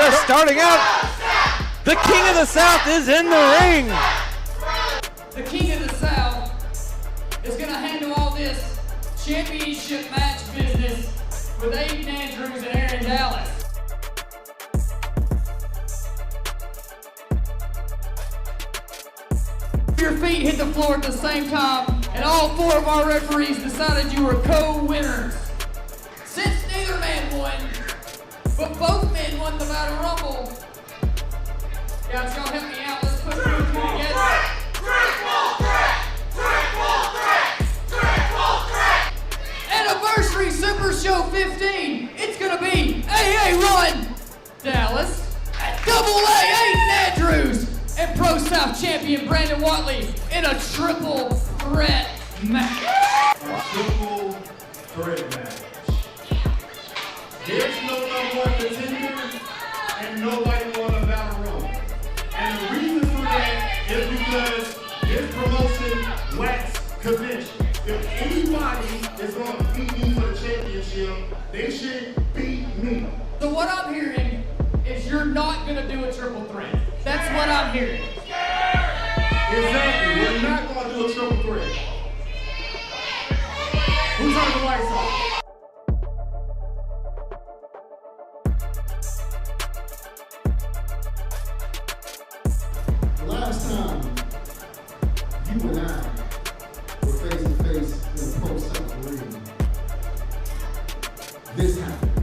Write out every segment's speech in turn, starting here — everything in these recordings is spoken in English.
Just starting out. The King of the South is in the ring. The King of the South is going to handle all this championship match business with Aiden Andrews and Aaron Dallas. Your feet hit the floor at the same time, and all four of our referees decided you were co-winners. Since neither man won, but both men won the Battle Rumble. Guys, y'all help me out. Let's put two and two together. Anniversary Super Show 15. It's gonna be AA Run Dallas, Double A Aiden Andrews, and ProSouth champion Brandon Watley in a triple threat match. Triple threat match. There's no number one contender and nobody won a battle royal. And the reason for that is because this promotion lacks convention. If anybody is going to beat me for the championship, they should beat me. So what I'm hearing is you're not going to do a triple threat. That's what I'm hearing. Exactly. We're not going to do a triple threat. Who turned the lights off? Last time you and I were face to face in the ProSouth Arena, this happened.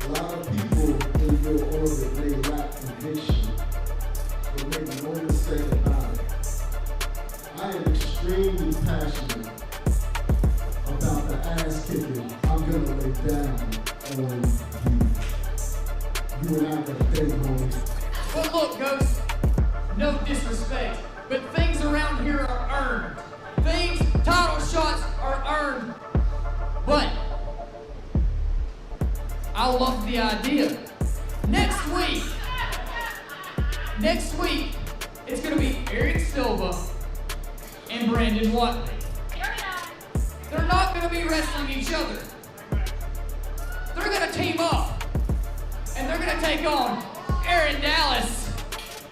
A lot of people in your orbit may lack conviction, but make no mistake about it. I am extremely passionate about the ass kicking I'm gonna lay down on you. You and I got a thing, homie. But look, Ghost, no disrespect, but things around here are earned. Title shots are earned. But I love the idea. Next week, it's gonna be Eric Silva and Brandon Watley. They're not gonna be wrestling each other. They're gonna team up, and they're gonna take on Aaron Dallas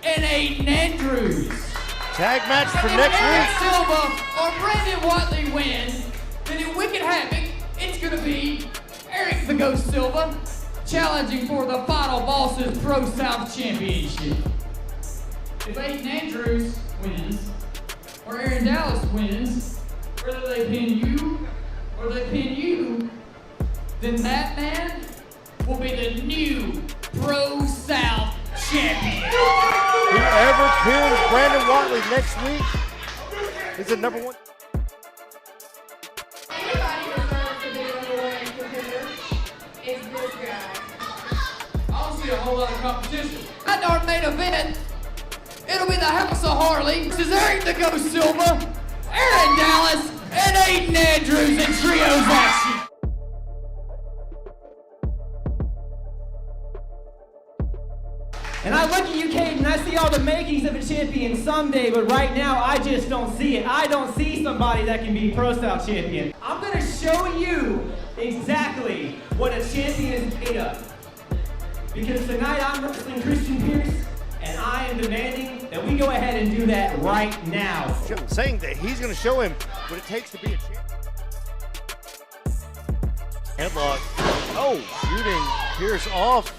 and Aiden Andrews. Tag match for If next Eric week. Silva or Brandon Watley win, then in Wicked Havoc, it's gonna be Eric the Ghost Silva challenging for the Final Bosses Pro-South Championship. If Aiden Andrews wins, or Aaron Dallas wins, whether they pin you or they pin you, then that man will be the new Pro-South champion. Whoever pins Brandon Watley next week is the number one. Anybody deserves to be the number one contender. It's this guy. I don't see a whole lot of competition. At our main event, it'll be the House of Harley. This is Eric the Ghost Silva, Aaron Dallas, and Aiden Andrews in trios action. And I look at you, Caden, and I see all the makings of a champion someday, but right now, I just don't see it. I don't see somebody that can be Pro-South champion. I'm gonna show you exactly what a champion is made of. Because tonight I'm wrestling Christian Pierce, and I am demanding that we go ahead and do that right now. Saying that he's going to show him what it takes to be a champion. Headlock. Oh, shooting Pierce off.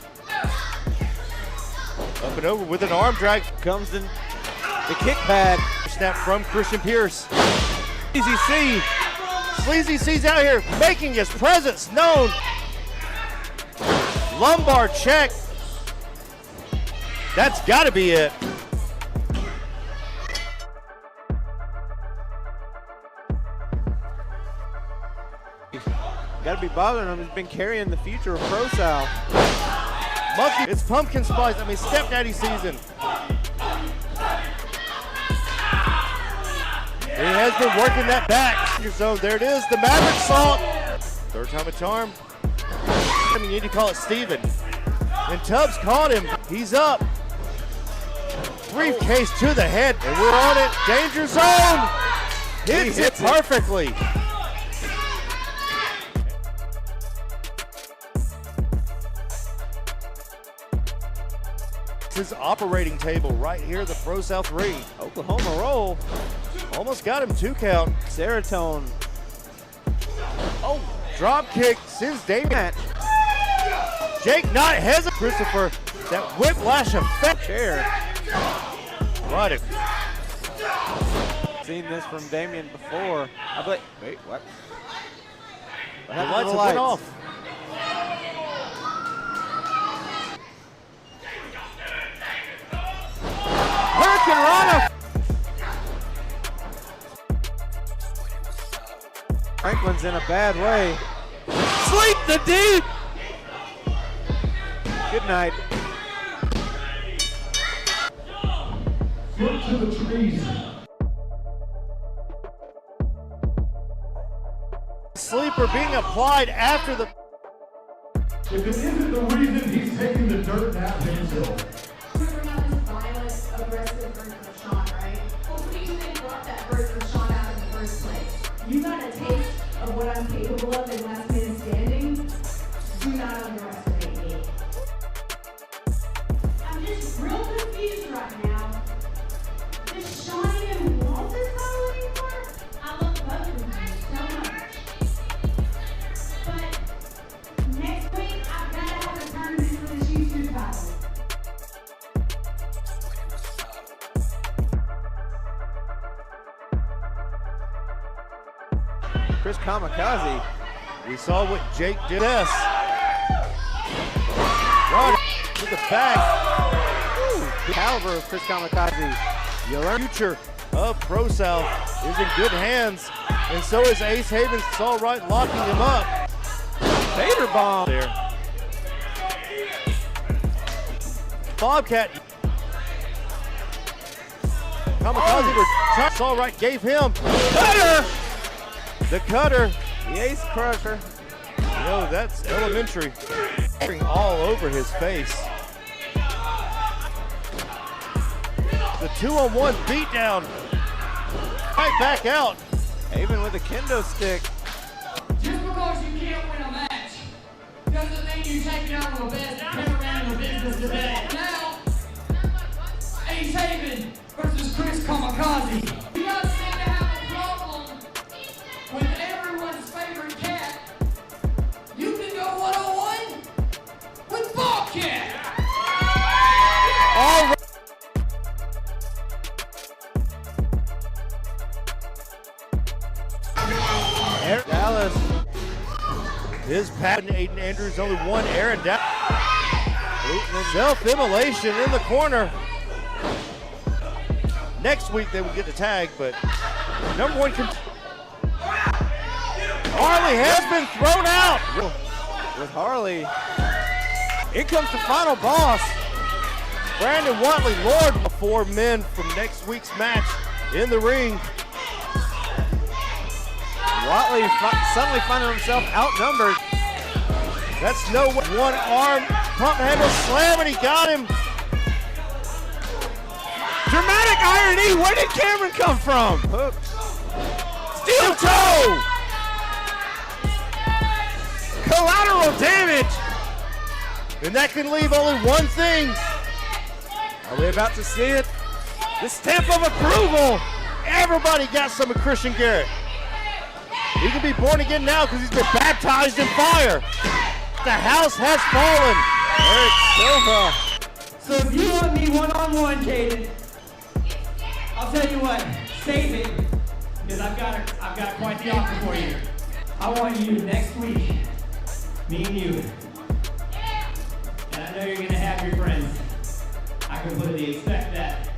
Up and over with an arm drag. Comes in the kick pad. Snap from Christian Pierce. Sleazy C. Sleazy C's out here making his presence known. Lumbar check. That's got to be it. Got to be bothering him. He's been carrying the future of ProSouth. Monkey, it's pumpkin spice. I mean, stepdaddy season. He has been working that back. So there it is, the Maverick Salt. Third time a charm. I mean, you need to call it Steven. And Tubbs caught him. He's up. Briefcase to the head, and we're on it. Danger zone. Hits it perfectly. his operating table right here, the ProSouth ring. Oklahoma roll. Almost got him 2 count. Serotonin. Oh, drop kick sends Damien. Jake not hesitant. Christopher, that whiplash effect. Chair. Right. Seen this from Damien before. I bet. Wait, what? The lights have went off. Hurricane Rana. Franklin's in a bad way. Sleep the D. Good night. Foot to the trees. Sleeper being applied after the. If it isn't the reason he's taking the dirt nap himself. We're not this violent, aggressive version of Sean, right? Well, what do you think brought that version of Sean out in the first place? You got a taste of what I'm capable of in last minute standing. Do not underestimate me. I'm just real confused right now. Does Sean even want this title anymore? I love both of you so much. But next week, I've got to have a tournament for the Sisu title. Chris Kamikaze. We saw what Jake did. Yes. Right to the back. The caliber of Chris Kamikaze. You learn the future of ProSouth is in good hands, and so is Ace Havens. It's all right, locking him up. Vader bomb There. Bobcat. Kamikaze was tough. It's all right, gave him. Cutter! The cutter. the ace crusher. You know, that's elementary. All over his face. The 2-on-1 beatdown. Right back out. Even with a kendo stick. Just because you can't win a match doesn't mean you're taking out the best cameraman in the business today. Now, Ace Haven versus Chris Kamikaze. You guys seem to have a problem with everyone's favorite cat. You can go one-on-one with Bobcat. All right. Dallas. His patent, Aiden Andrews, only one Aaron Dallas. Self-immolation in the corner. Next week they will get the tag, but number one Harley has been thrown out. With Harley. In comes the final boss. Brandon Watley, Lord, 4 men from next week's match in the ring. Watley suddenly finding himself outnumbered. That's no one arm pump handle slam, and he got him. Dramatic irony. Where did Cameron come from? Hook. Steel toe. Collateral damage. And that can leave only one thing. Are we about to see it? The stamp of approval. Everybody got some of Christian Garrett. He can be born again now because he's been baptized in fire. The house has fallen. Silva. So if you want me one-on-one, Caden, I'll tell you what, save it, because I've got quite the offer for you. I want you next week, me and you. And I know you're gonna have your friends. I completely expect that.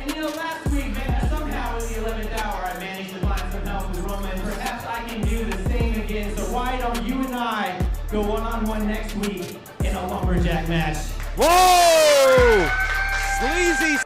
And you know, last week, somehow in the 11th hour, I managed to find some help with Roman. Perhaps I can do the same again. So why don't you and I go one-on-one next week in a Lumberjack match? Whoa! Sleazy.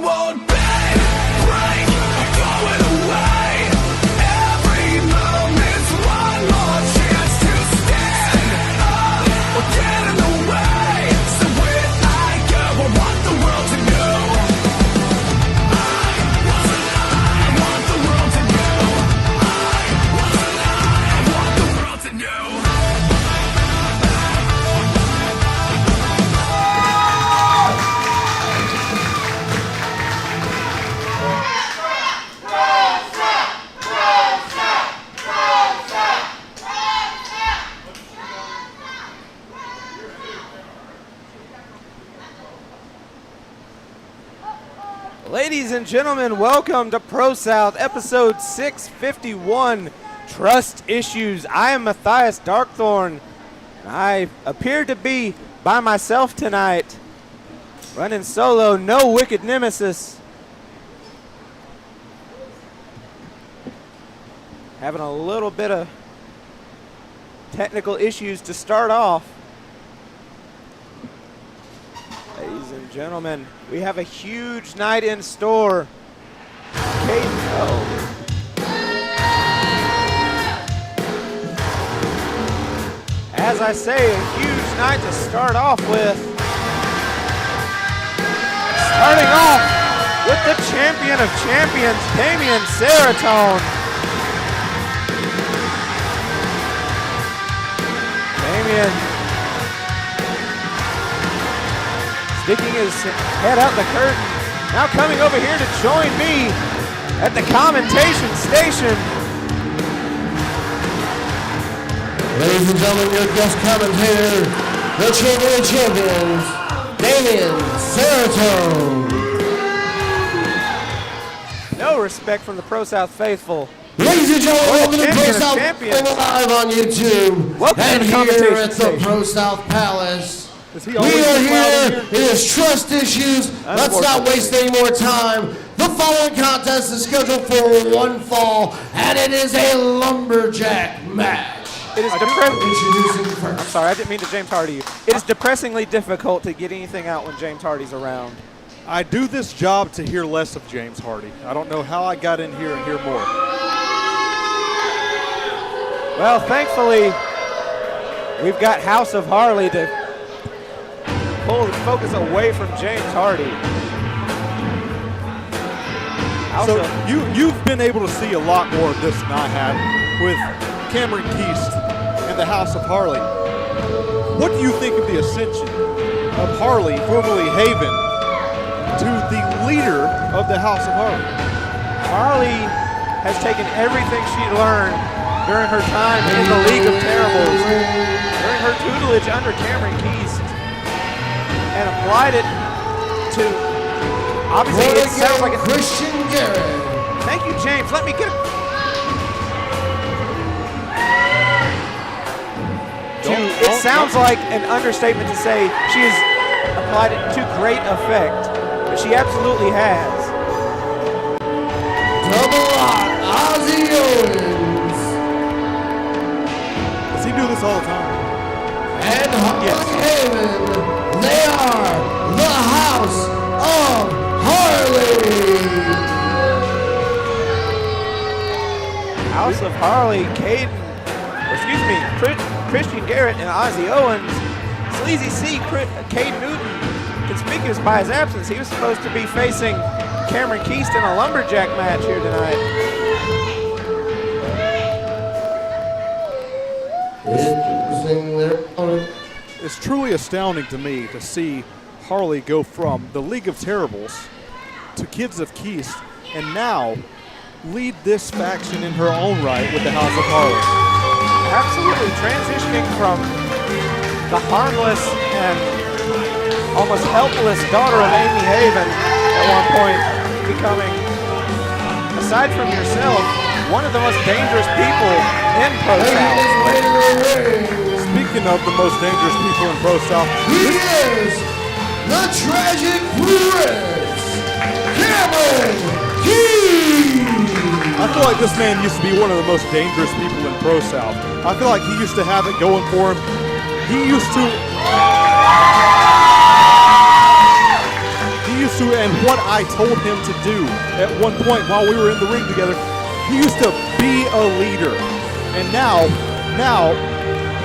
won't bend, break, going away. Every moment's one more chance to stand up or get in the way. So when I go, I want the world to know I was alive. I want the world to know I was alive. I want the world to know. Ladies and gentlemen, welcome to ProSouth, episode 651, Trust Issues. I am Matthias Darkthorn. I appear to be by myself tonight, running solo, no wicked nemesis. Having a little bit of technical issues to start off. Ladies and gentlemen, we have a huge night in store. As I say, a huge night to start off with. Starting off with the champion of champions, Damien Serotonin. Damien sticking his head out the curtain. Now coming over here to join me at the commentation station. Ladies and gentlemen, your guest commentator, the champion of champions, Damien Serotonin. No respect from the ProSouth faithful. Ladies and gentlemen, welcome to ProSouth champions. live on YouTube. Welcome and to the here commentation at the station. ProSouth Palace. Is he We always are this loud in here. It is trust issues. Let's not waste any more time. The following contest is scheduled for one fall, and it is a Lumberjack match. It is Introducing first. I'm sorry, I didn't mean to James Hardy you. It is depressingly difficult to get anything out when James Hardy's around. I do this job to hear less of James Hardy. I don't know how I got in here and hear more. Well, thankfully, we've got House of Harley to pull the focus away from James Hardy. So you've been able to see a lot more of this than I have with Cameron Keast and the House of Harley. What do you think of the ascension of Harley, formerly Haven, to the leader of the House of Harley? Harley has taken everything she learned during her time in the League of Terribles, during her tutelage under Cameron Keast, and applied it to, obviously it sounds like a Christian Garrett. Thank you, James. Let me get it. It sounds like an understatement to say she has applied it to great effect, but she absolutely has. Double lock, Ozzy Owens. Does he do this all the time? And Harley Haven. They are the House of Harley. House of Harley, Christian Garrett and Ozzy Owens. Sleazy C, Cade Newton, conspicuous by his absence. He was supposed to be facing Cameron Keast in a Lumberjack match here tonight. It's truly astounding to me to see Harley go from the League of Terribles to Kids of Keast and now lead this faction in her own right with the House of Harley. Absolutely, transitioning from the harmless and almost helpless daughter of Amy Haven at one point, becoming, aside from yourself, one of the most dangerous people in ProSouth. Speaking of the most dangerous people in ProSouth, he is the Tragic Prince, Cameron Keast. I feel like this man used to be one of the most dangerous people in ProSouth. I feel like he used to have it going for him. He used to Sisu and what I told him to do at one point while we were in the ring together. He used to be a leader. And now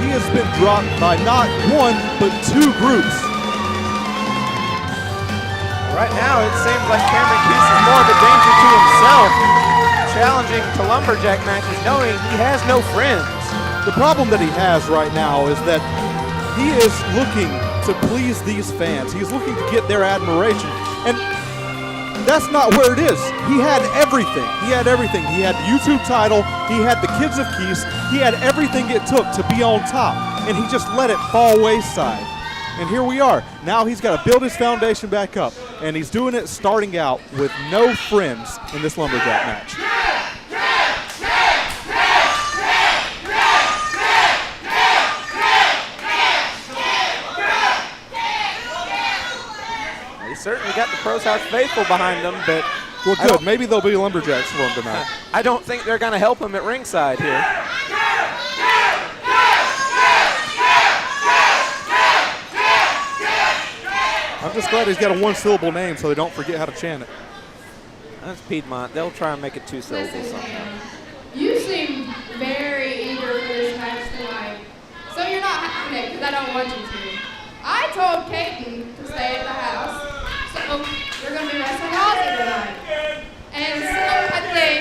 he has been dropped by not one, but 2 groups. Right now, it seems like Cameron Keese is more of a danger to himself, challenging to Lumberjack matches, knowing he has no friends. The problem that he has right now is that he is looking to please these fans. He's looking to get their admiration. And that's not where it is. He had everything. He had everything. He had the YouTube title. He had the Kids of Keese. He had everything it took to be on top. And he just let it fall wayside. And here we are. Now he's got to build his foundation back up. And he's doing it starting out with no friends in this Lumberjack match. He certainly got the ProSouth faithful behind him, but well, good. Maybe there'll be Lumberjacks for him tonight. I don't think they're going to help him at ringside here. I'm just glad he's got a 1-syllable name so they don't forget how to chant it. That's Piedmont. They'll try and make it 2 syllables sometime. You seem very eager for this match tonight. So you're not having it because I don't want you to. I told Caden to stay at the house. So you're going to be wrestling Ozzy tonight. And so I think...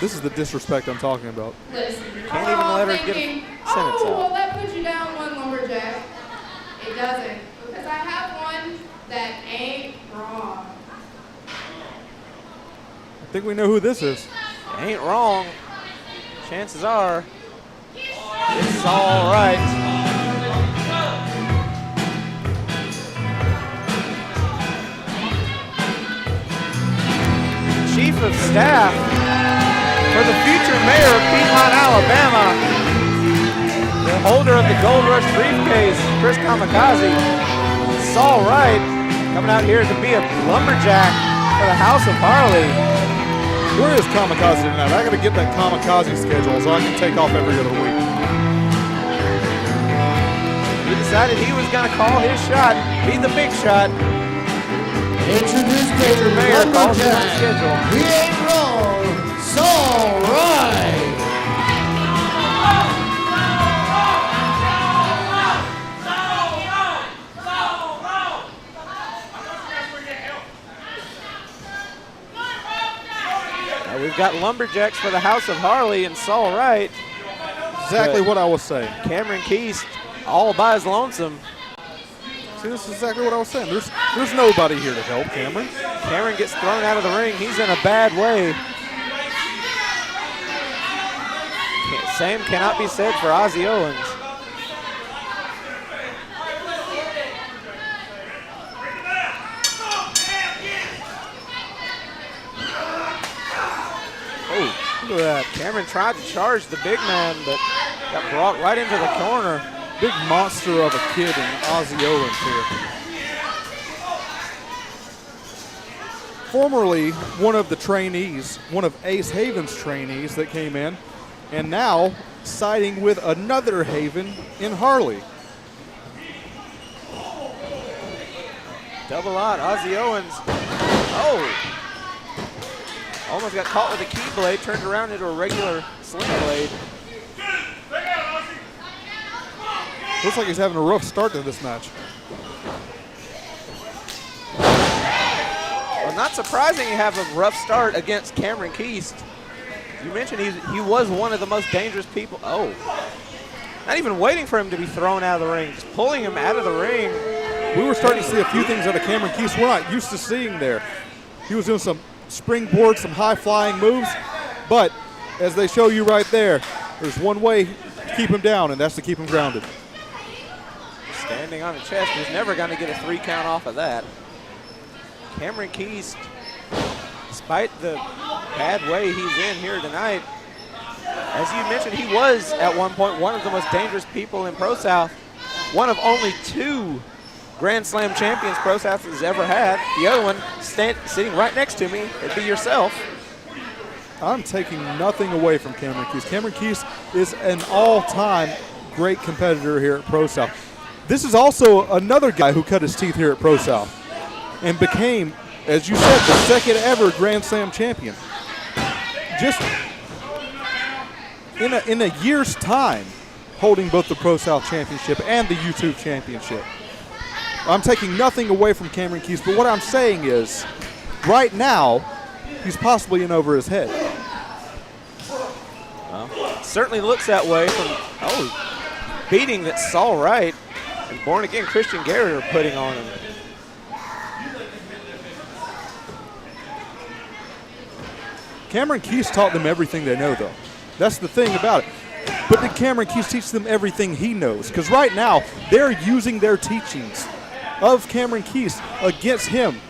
This is the disrespect I'm talking about. Listen, Can't even let her get a sentence out. well, that puts you down one, Lumberjack. It doesn't. Because I have one that ain't wrong. I think we know who this is. Ain't wrong. Chances are it's all right. Chief of Staff for the future mayor of Piedmont, Alabama, the holder of the Gold Rush briefcase, Chris Kamikaze. It's all right, coming out here to be a lumberjack for the House of Harley. Where is Kamikaze tonight? I got to get that Kamikaze schedule so I can take off every other week. He decided he was going to call his shot, be the big shot. Introduce the Mayor calls it on Lumberjack. schedule. He ain't wrong. It's all right. We've got Lumberjacks for the House of Harley, and it's all right. Exactly what I was saying. Cameron Keese all by his lonesome. See, this is exactly what I was saying. There's nobody here to help Cameron. Cameron gets thrown out of the ring. He's in a bad way. Same cannot be said for Ozzy Owens. Oh, look at that. Cameron tried to charge the big man, but got brought right into the corner. Big monster of a kid in Ozzy Owens here. Formerly one of the trainees, one of Ace Haven's trainees that came in, and now siding with another Haven in Harley. Double out, Ozzy Owens. Oh! Almost got caught with a key blade, turned around into a regular sling blade. Looks like he's having a rough start to this match. Well, not surprising you have a rough start against Cameron Keese. You mentioned he was one of the most dangerous people. Oh, not even waiting for him to be thrown out of the ring, just pulling him out of the ring. We were starting to see a few things out of Cameron Keese we're not used to seeing there. He was doing some springboard, some high-flying moves, but as they show you right there, there's one way to keep him down, and that's to keep him grounded. Standing on the chest, he's never going to get a 3 count off of that. Cameron Keese, despite the bad way he's in here tonight, as you mentioned, he was at one point one of the most dangerous people in ProSouth, one of only 2 Grand Slam champions ProSouth has ever had. The other one sitting right next to me, it'd be yourself. I'm taking nothing away from Cameron Keast. Cameron Keast is an all-time great competitor here at ProSouth. This is also another guy who cut his teeth here at ProSouth and became, as you said, the second ever Grand Slam champion. Just in a year's time, holding both the ProSouth championship and the YouTube championship. I'm taking nothing away from Cameron Keast, but what I'm saying is, right now, he's possibly in over his head. Well, certainly looks that way from, beating that's all right. And born again Christian Garrett are putting on him. Cameron Keast taught them everything they know, though. That's the thing about it. But did Cameron Keast teach them everything he knows? Because right now, they're using their teachings of Cameron Keast against him.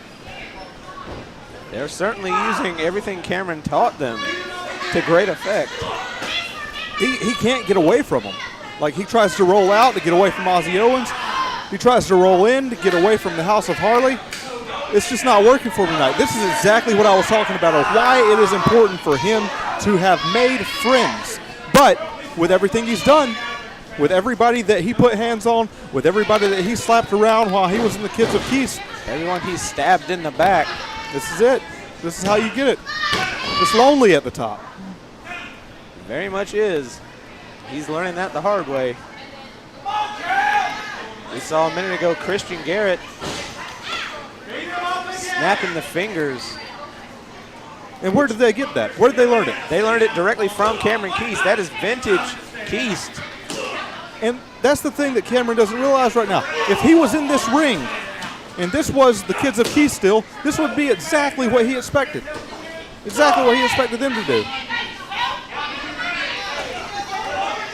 They're certainly using everything Cameron taught them to great effect. He can't get away from him. Like, he tries to roll out to get away from Ozzy Owens. He tries to roll in to get away from the House of Harley. It's just not working for him tonight. This is exactly what I was talking about, of why it is important for him to have made friends. But with everything he's done, with everybody that he put hands on, with everybody that he slapped around while he was in the Kids of Keast, everyone he stabbed in the back. This is it. This is how you get it. It's lonely at the top. Very much is. He's learning that the hard way. We saw a minute ago Christian Garrett snapping the fingers. And where did they get that? Where did they learn it? They learned it directly from Cameron Keast. That is vintage Keast. And that's the thing that Cameron doesn't realize right now. If he was in this ring, and this was the Kids of Keast still, this would be exactly what he expected. Exactly what he expected them to do.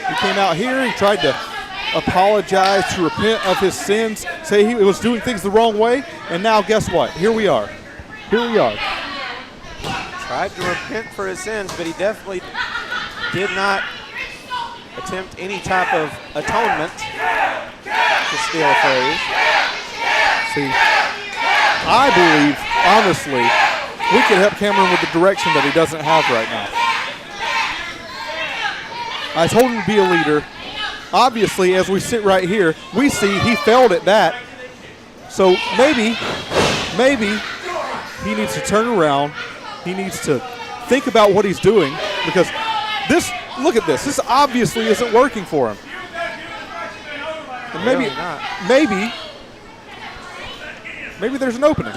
He came out here, he tried to apologize, to repent of his sins, say he was doing things the wrong way, and now guess what? Here we are. Here we are. Tried to repent for his sins, but he definitely did not attempt any type of atonement, to steal a phrase. See, I believe, honestly, we could help Cameron with the direction that he doesn't have right now. I told him to be a leader. Obviously, as we sit right here, we see he failed at that. So maybe he needs to turn around. He needs to think about what he's doing, because this, look at this. This obviously isn't working for him. And maybe there's an opening.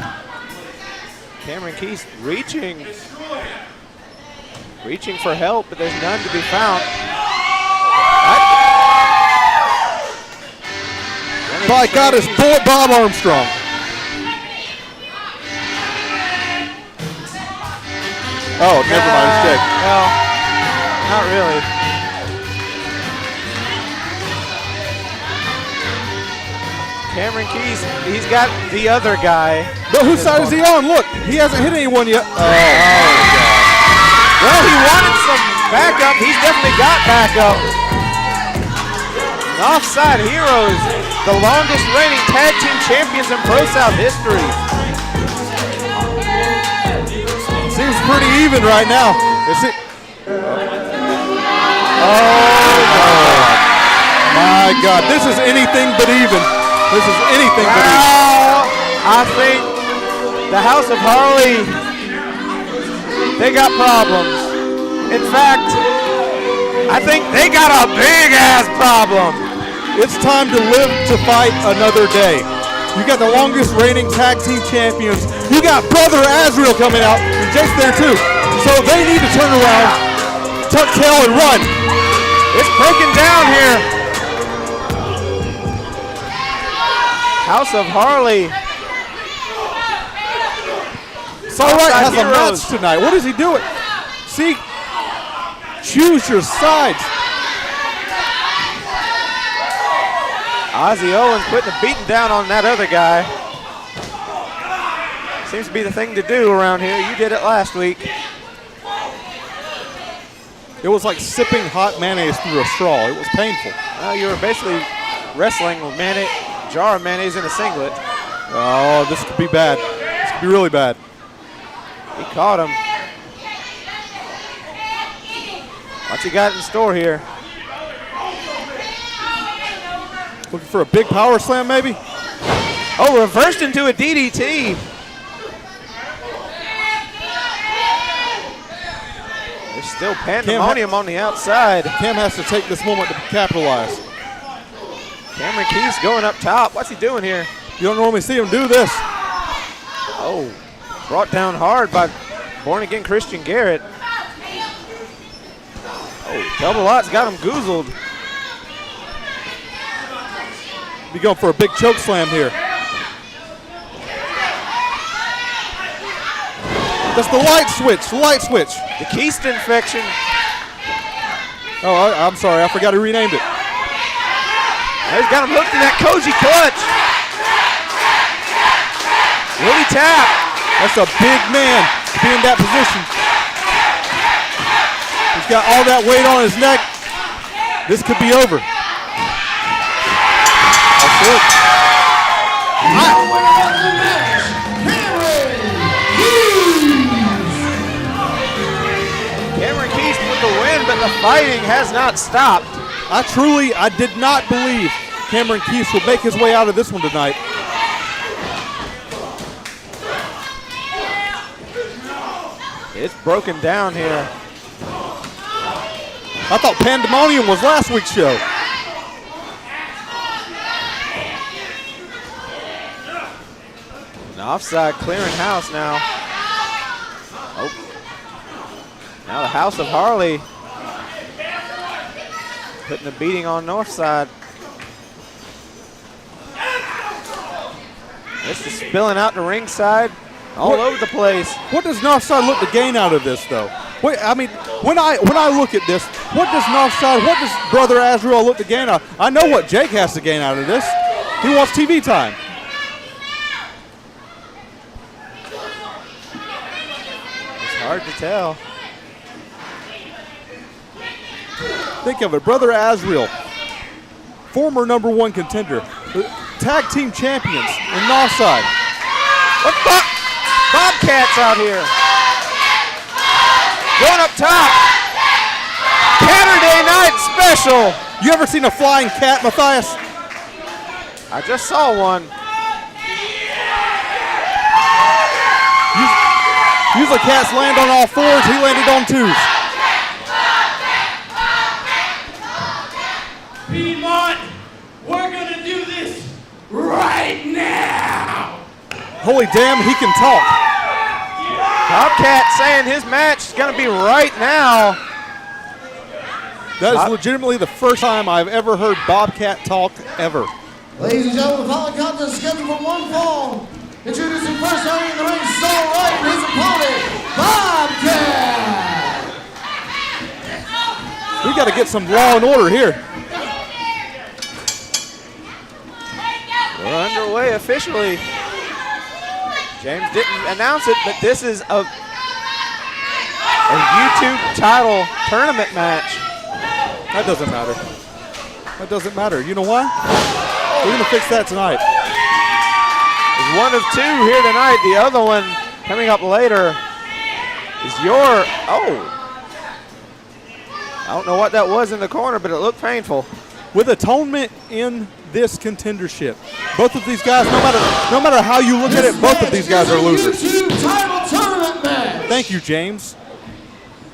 Cameron Keast reaching for help, but there's none to be found. By God, it's Bullet Bob Armstrong. Oh, never mind, it's Jake. No, not really. Cameron Keast, he's got the other guy. But whose side is he on? Look, he hasn't hit anyone yet. Oh, well, he wanted some backup. He's definitely got backup. Offside Heroes, the longest reigning tag team champions in ProSouth history. Seems pretty even right now. Is it? Oh, my God. This is anything but even. This is anything but even. I think the House of Harley, they got problems. In fact, I think they got a big-ass problem. It's time to live to fight another day. You got the longest reigning tag team champions. You got Brother Azrael coming out, and Jake's there too. So they need to turn around, tuck tail, and run. It's breaking down here. House of Harley. Starlight has a match tonight. What is he doing? See, choose your sides. Ozzy Owens putting a beating down on that other guy. Seems to be the thing to do around here. You did it last week. It was like sipping hot mayonnaise through a straw. It was painful. You were basically wrestling with a jar of mayonnaise in a singlet. Oh, this could be bad. This could be really bad. He caught him. What's he got in store here? Looking for a big power slam, maybe? Oh, reversed into a DDT. There's still pandemonium on the outside. Cam has to take this moment to capitalize. Cameron Keys going up top. What's he doing here? You don't normally see him do this. Oh, brought down hard by born-again Christian Garrett. Oh, double lots got him goozled. Be going for a big choke slam here. That's the light switch, The Keist infection. Oh, I'm sorry, I forgot he renamed it. He's got him hooked in that Koji clutch. Will he tap? That's a big man to be in that position. He's got all that weight on his neck. This could be over. That's it. Cameron Keys with the win, but the fighting has not stopped. I did not believe Cameron Keith would make his way out of this one tonight. It's broken down here. I thought Pandemonium was last week's show. An offside clearing house now. Oh. Now the House of Harley putting a beating on Northside. This is spilling out to ringside, all over the place. What does Northside look to gain out of this, though? Wait, I mean, when I look at this, what does Brother Azrael look to gain out? I know what Jake has to gain out of this. He wants TV time. It's hard to tell. Think of it, Brother Azrael, former #1 contender, tag team champions in Northside. What the? Bobcats out here. Going up top. Saturday night special. You ever seen a flying cat, Matthias? I just saw one. Usually cats land on all fours. He landed on twos. Piedmont, we're gonna do this right now. Holy damn, he can talk. Bobcat saying his match is going to be right now. That is legitimately the first time I've ever heard Bobcat talk ever. Ladies and gentlemen, the following contest is scheduled for one fall. Introducing first out in the ring, Saul Wright, and his opponent, Bobcat. We got to get some law and order here. We're underway officially. James didn't announce it, but this is a YouTube title tournament match. That doesn't matter. That doesn't matter. You know why? We're going to fix that tonight. There's one of two here tonight. The other one coming up later is your, I don't know what that was in the corner, but it looked painful. With Atonement in this contendership, both of these guys, no matter how you look at it, both of these guys are losers. Title tournament match. Thank you, James.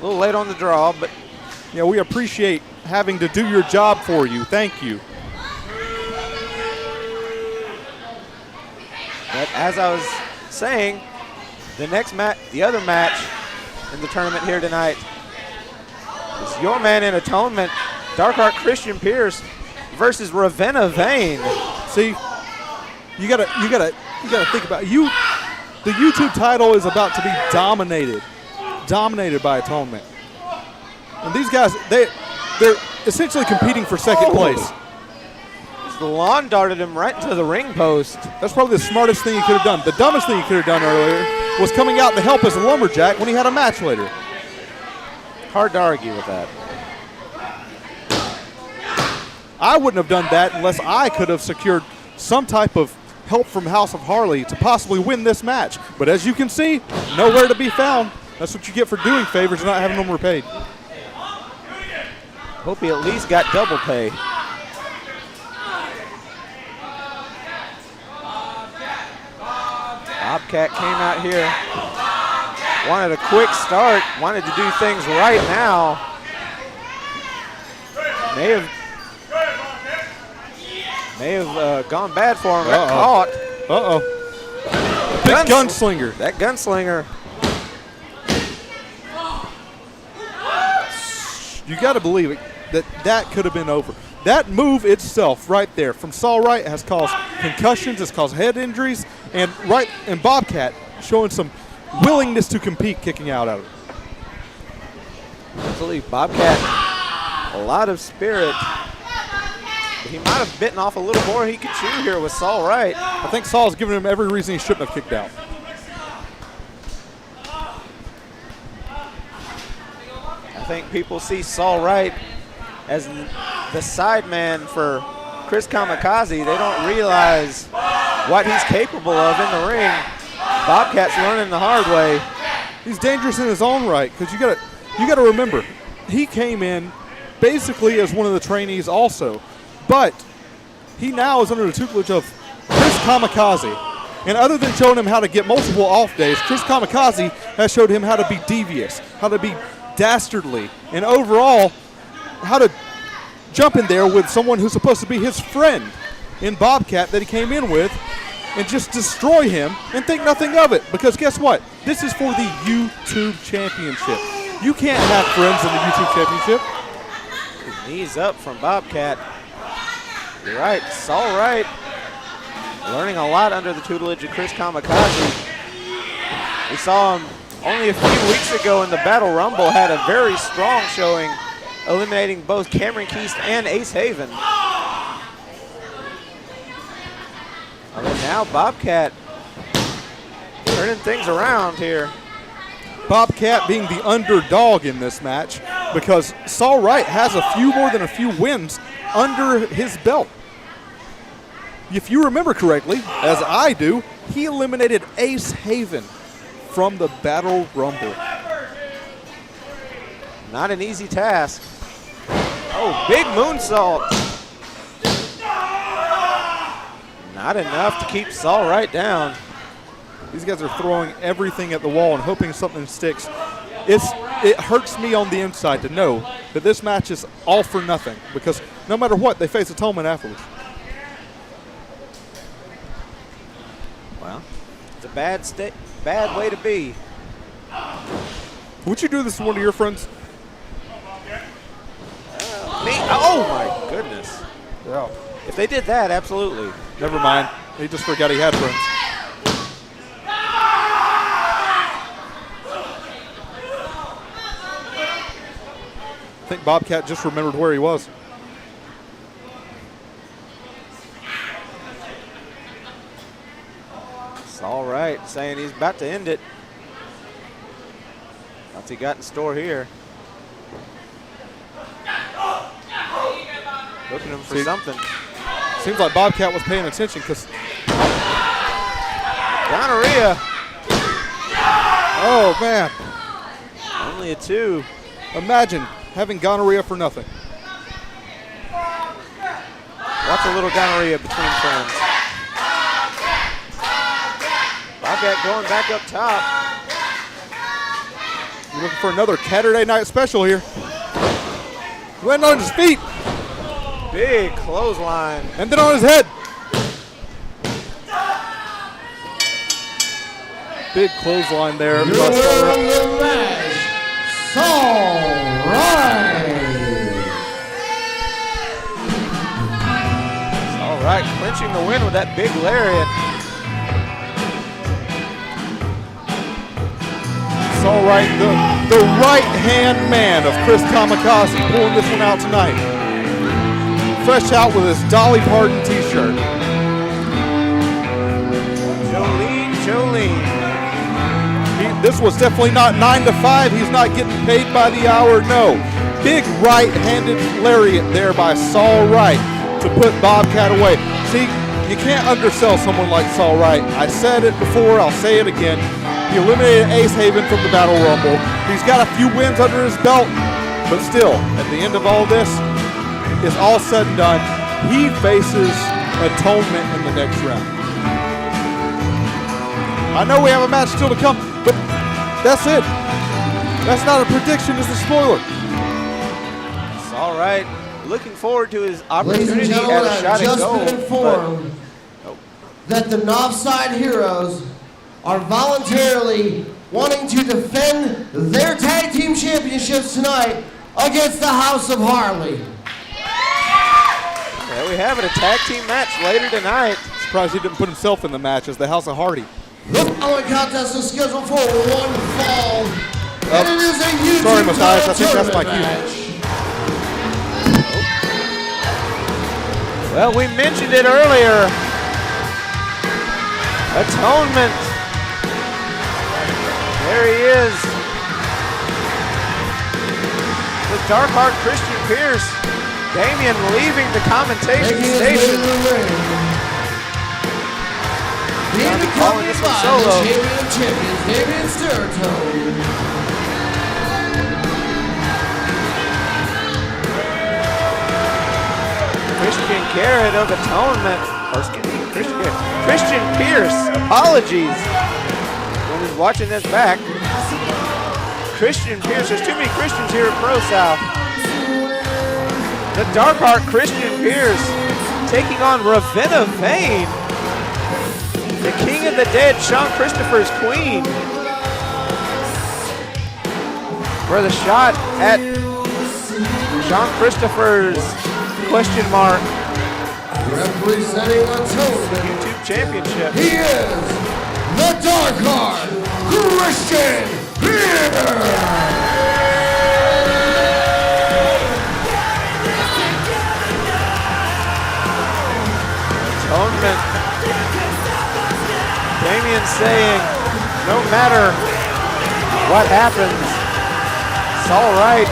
A little late on the draw, but yeah, we appreciate having to do your job for you. Thank you. But as I was saying, the other match in the tournament here tonight is your man in Atonement, Dark Art Christian Pierce versus Ravenna Vane. See, you gotta think about it. The YouTube title is about to be dominated by Atonement, and these guys they're essentially competing for second place. The lawn darted him right into the ring post. That's probably the smartest thing he could have done. The dumbest thing he could have done earlier was coming out to help as a Lumberjack when he had a match later. Hard to argue with that. I wouldn't have done that unless I could have secured some type of help from House of Harley to possibly win this match. But as you can see, nowhere to be found. That's what you get for doing favors and not having them repaid. Hope he at least got double pay. Bobcat came out here, wanted a quick start, wanted to do things right now. May have gone bad for him. Got caught. Big gunslinger. That gunslinger. You got to believe it, that could have been over. That move itself right there from Saul Wright has caused concussions, has caused head injuries, and Bobcat showing some willingness to compete, kicking out of it. Absolutely, Bobcat, a lot of spirit. He might have bitten off a little more he could chew here with Saul Wright. I think Saul's giving him every reason he shouldn't have kicked out. I think people see Saul Wright as the side man for Chris Kamikaze. They don't realize what he's capable of in the ring. Bobcat's learning the hard way. He's dangerous in his own right, because you got to remember, he came in basically as one of the trainees also, but he now is under the tutelage of Chris Kamikaze. And other than showing him how to get multiple off days, Chris Kamikaze has showed him how to be devious, how to be dastardly, and overall, how to jump in there with someone who's supposed to be his friend in Bobcat that he came in with and just destroy him and think nothing of it. Because guess what? This is for the YouTube Championship. You can't have friends in the YouTube Championship. Knees up from Bobcat. You're right, Saul Wright learning a lot under the tutelage of Chris Kamikaze. We saw him only a few weeks ago in the Battle Rumble, had a very strong showing, eliminating both Cameron Keast and Ace Haven. And then now Bobcat turning things around here. Bobcat being the underdog in this match because Saul Wright has more than a few wins under his belt. If you remember correctly, as I do, he eliminated Ace Haven from the Battle Rumble. Not an easy task. Oh, big moonsault. Not enough to keep Saul Wright down. These guys are throwing everything at the wall and hoping something sticks. It hurts me on the inside to know that this match is all for nothing because no matter what, they face atonement afterwards. Well, it's a bad way to be. Would you do this to one of your friends? Me? Oh my goodness. Yeah. If they did that, absolutely. Never mind. He just forgot he had friends. I think Bobcat just remembered where he was. It's all right, saying he's about to end it. What's he got in store here? Looking him for something. Seems like Bobcat was paying attention because gonorrhea. Oh, man. Only a 2. Imagine having gonorrhea for nothing. What's a little gonorrhea between friends? Bobcat going back up top. You're looking for another Saturday night special here. Went on his feet. Big clothesline. And then on his head. Big clothesline there. Saul All right, clinching the win with that big lariat. Saul Wright, the right-hand man of Chris Kamikaze, pulling this one out tonight. Fresh out with his Dolly Parton t-shirt. Jolene. This was definitely not 9 to 5. He's not getting paid by the hour, no. Big right-handed lariat there by Saul Wright to put Bobcat away. See, you can't undersell someone like Saul Wright. I said it before, I'll say it again. He eliminated Ace Haven from the Battle Rumble. He's got a few wins under his belt. But still, at the end of all this, it's all said and done. He faces Atonement in the next round. I know we have a match still to come, but that's it. That's not a prediction, it's a spoiler. It's all right. Looking forward to his Ladies and opportunity gentlemen, at a shot I've at just goal. been informed that the Knobside Heroes are voluntarily wanting to defend their tag team championships tonight against the House of Harley. There we have it, a tag team match later tonight. Surprised he didn't put himself in the match as the House of Hardy. The following contest is scheduled for one fall, and it is a YouTube Sorry, Matthias, I think that's my tournament cue. match. Well, we mentioned it earlier. Atonement. There he is. The Dark Heart Christian Pierce. Damian leaving the commentation station. Being calling accompanied this one by solo. the champion of champions, Damian Stertone. Christian Garrett of Atonement. Or excuse me, Christian Pierce. Apologies. When he's watching this back. Christian Pierce. There's too many Christians here at ProSouth. The Dark Heart Christian Pierce taking on Ravenna Vane. The King of the Dead, Sean Christopher's queen. For the shot at Sean Christopher's question mark Representing Atonement, YouTube championship. he is the Dark Heart Christian Pierce. Atonement. Damian saying, no matter what happens, it's all right.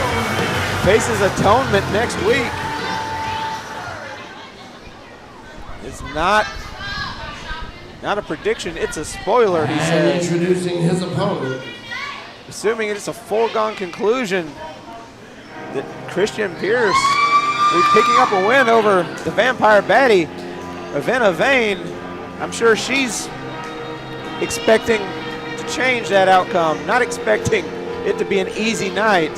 Faces Atonement next week. It's not a prediction, it's a spoiler, he And says. introducing his opponent, Assuming it's a foregone conclusion that Christian Pierce will be picking up a win over the Vampire Baddie, Ravenna Vane. I'm sure she's expecting to change that outcome, not expecting it to be an easy night.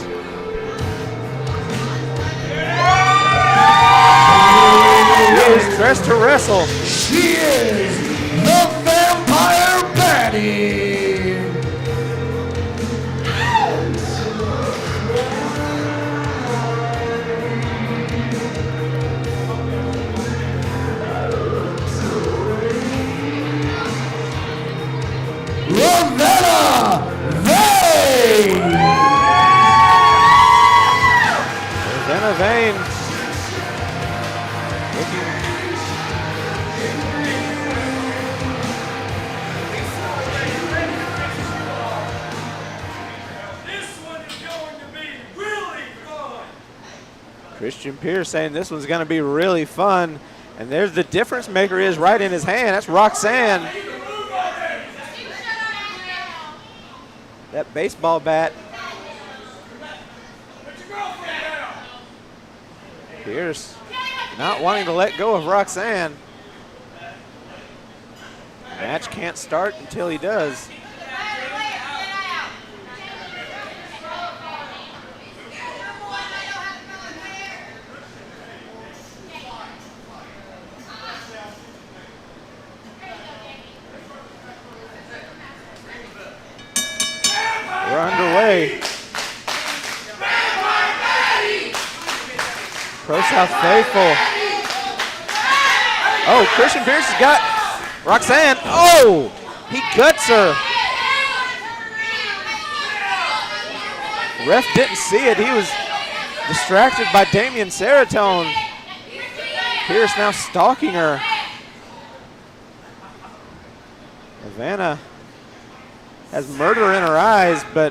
She is dressed to wrestle. she is the Vampire Baddie. Ravenna Vane. Ravenna Vane looking. Christian Pierce saying this one's going to be really fun. And there's the difference maker is right in his hand. That's Roxanne. That baseball bat. Pierce not wanting to let go of Roxanne. Match can't start until he does. We're underway. ProSouth faithful. Oh, Christian Pierce has got Roxanne. Oh, he guts her. Ref didn't see it. He was distracted by Damian Seratone. Pierce now stalking her. Ravenna has murder in her eyes, but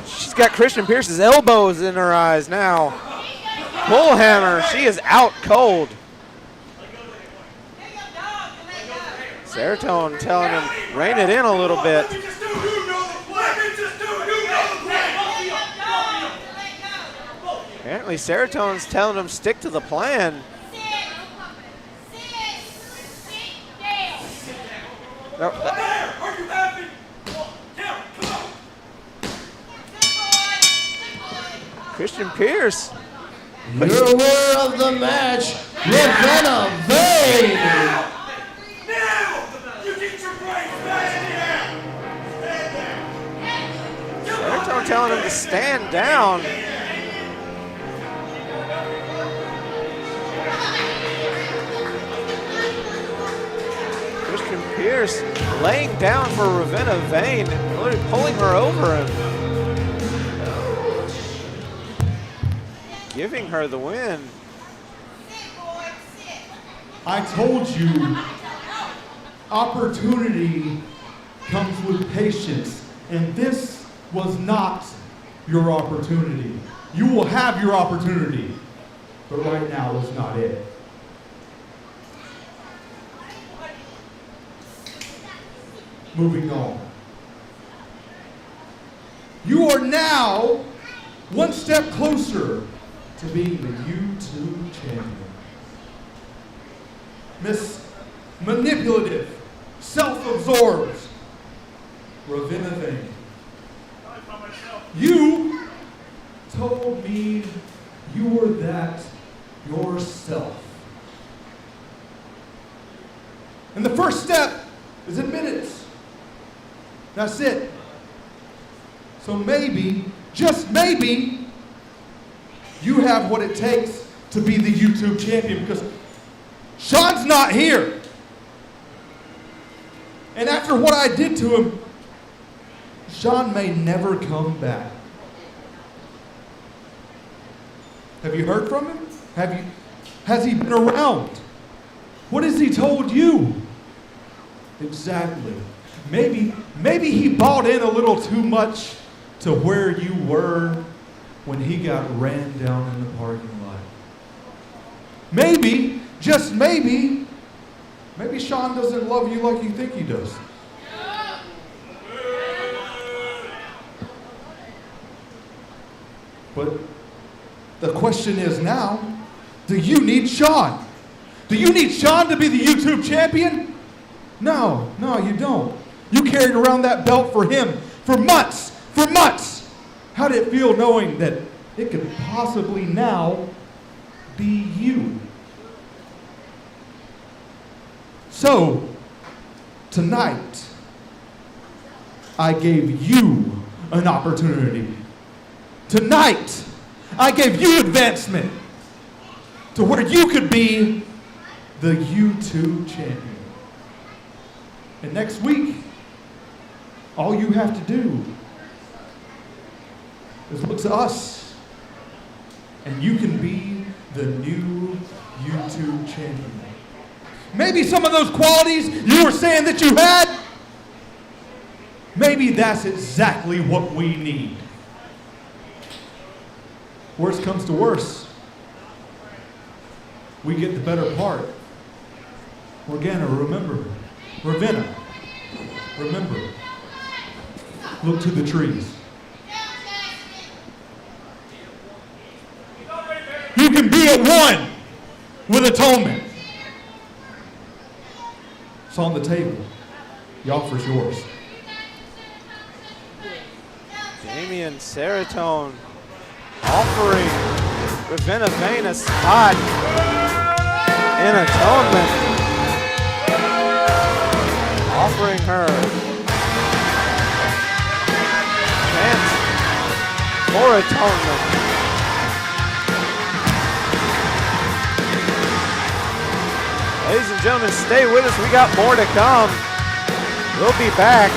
she's got Christian Pierce's elbows in her eyes now. Bullhammer, she is out cold. Seratone telling him, rein it in a little bit. Apparently Serotonin's telling him stick to the plan. Christian Pierce. You're aware of the match, Ravenna Vane. Serotonin telling him to stand down. Christian Pierce laying down for Ravenna Vane, literally pulling her over him. Giving her the win. I told you, opportunity comes with patience, and this was not your opportunity. You will have your opportunity, but right now is not it. Moving on. You are now one step closer to being the YouTube champion. Miss Manipulative, self-absorbed, Ravenna Vane. You told me you were that yourself. And the first step is admit it. That's it. So maybe, just maybe, you have what it takes to be the YouTube champion, because Sean's not here. And after what I did to him, Sean may never come back. Have you heard from him? Has he been around? What has he told you? Exactly. Maybe he bought in a little too much to where you were when he got ran down in the parking lot. Maybe, just maybe Sean doesn't love you like you think he does. But the question is now, do you need Sean? Do you need Sean to be the YouTube champion? No, you don't. You carried around that belt for him for months. How did it feel knowing that it could possibly now be you? So, tonight, I gave you an opportunity. Tonight, I gave you advancement to where you could be the YouTube champion. And next week, all you have to do is look to us, and you can be the new YouTube champion. Maybe some of those qualities you were saying that you had, maybe that's exactly what we need. Worst comes to worst, we get the better part. Ravenna, remember. Look to the trees. You can be at one with atonement. It's on the table. The offer's yours. Damian Serotonin offering Ravenna Vane a spot in atonement. Offering her chance for atonement. Ladies and gentlemen, stay with us. We got more to come. We'll be back.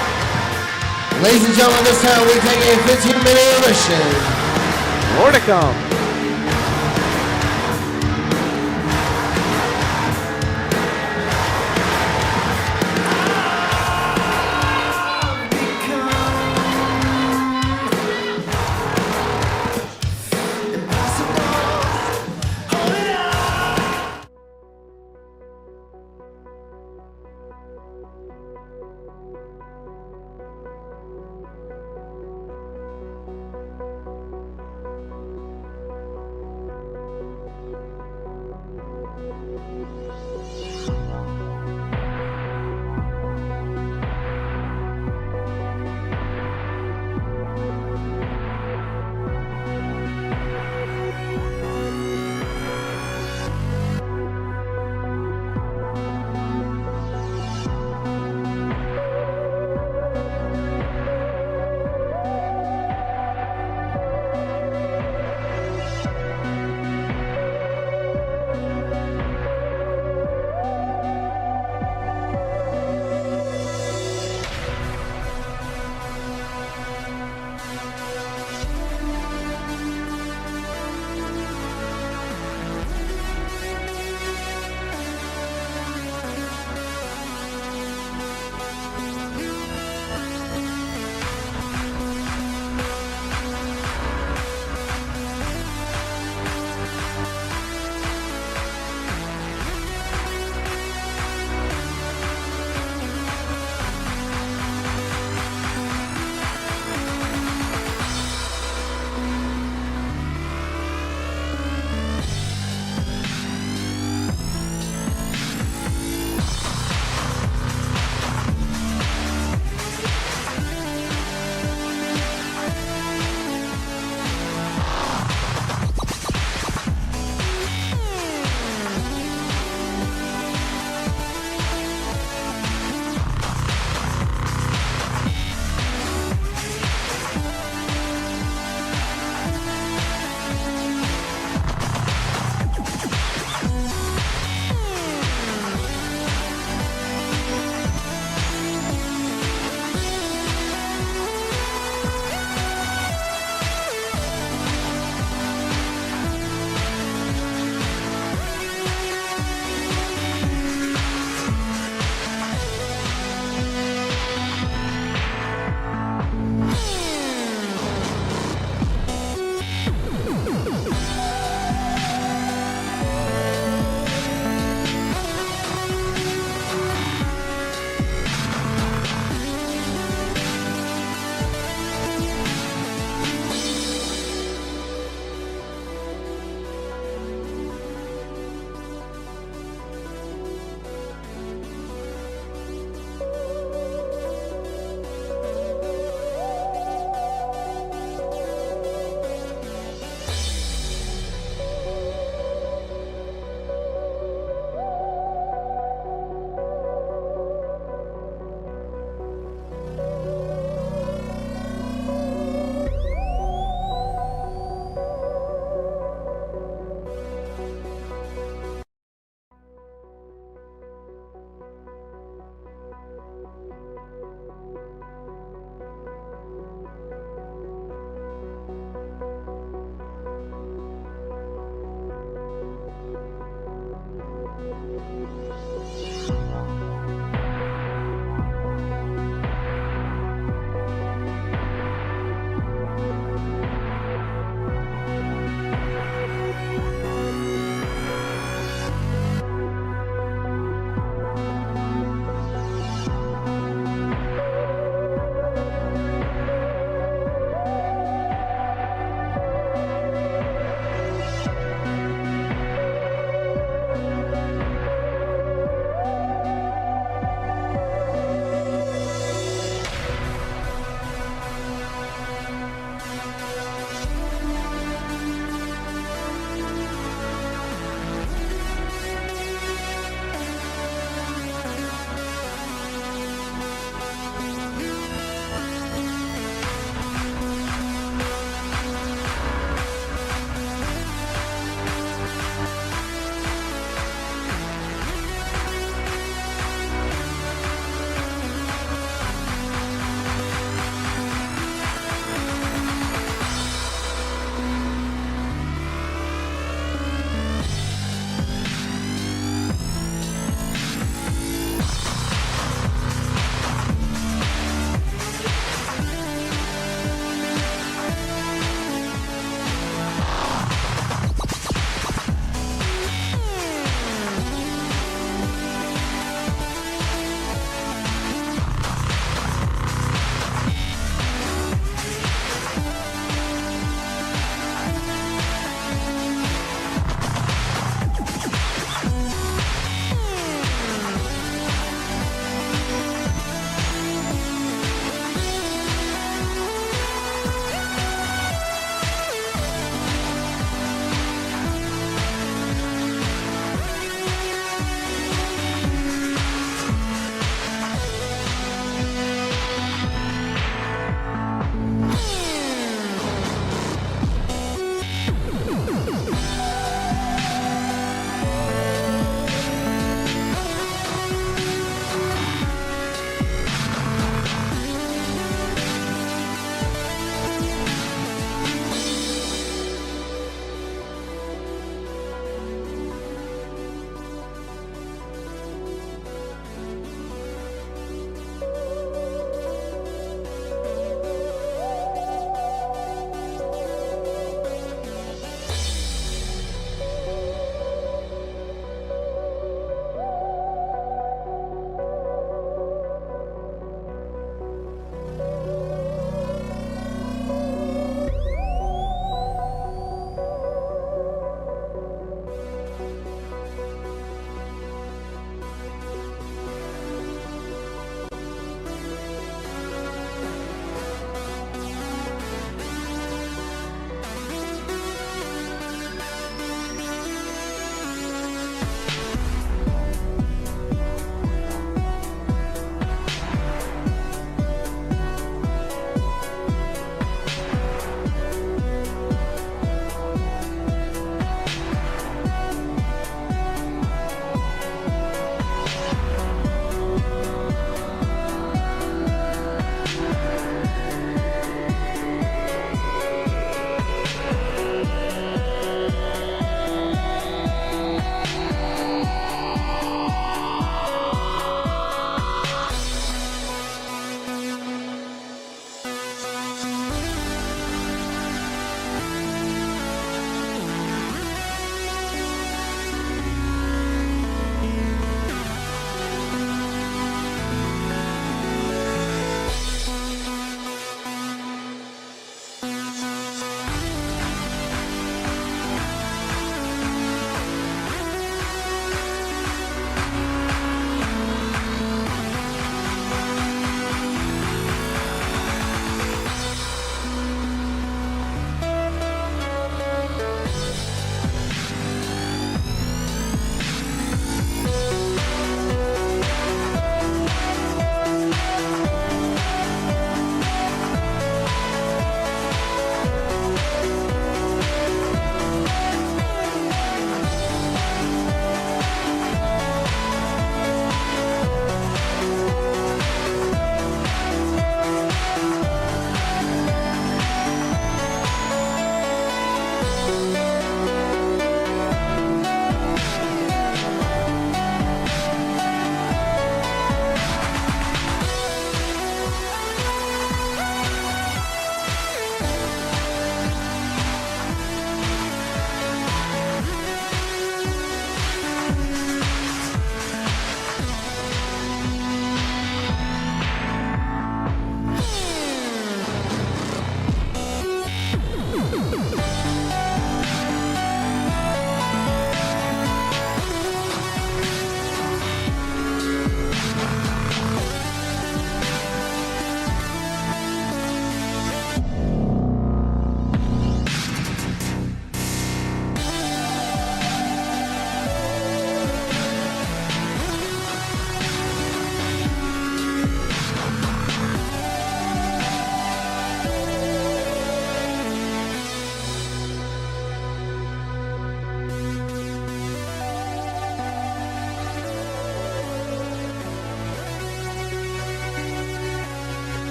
Ladies and gentlemen, this time we take a 15-minute intermission. More to come.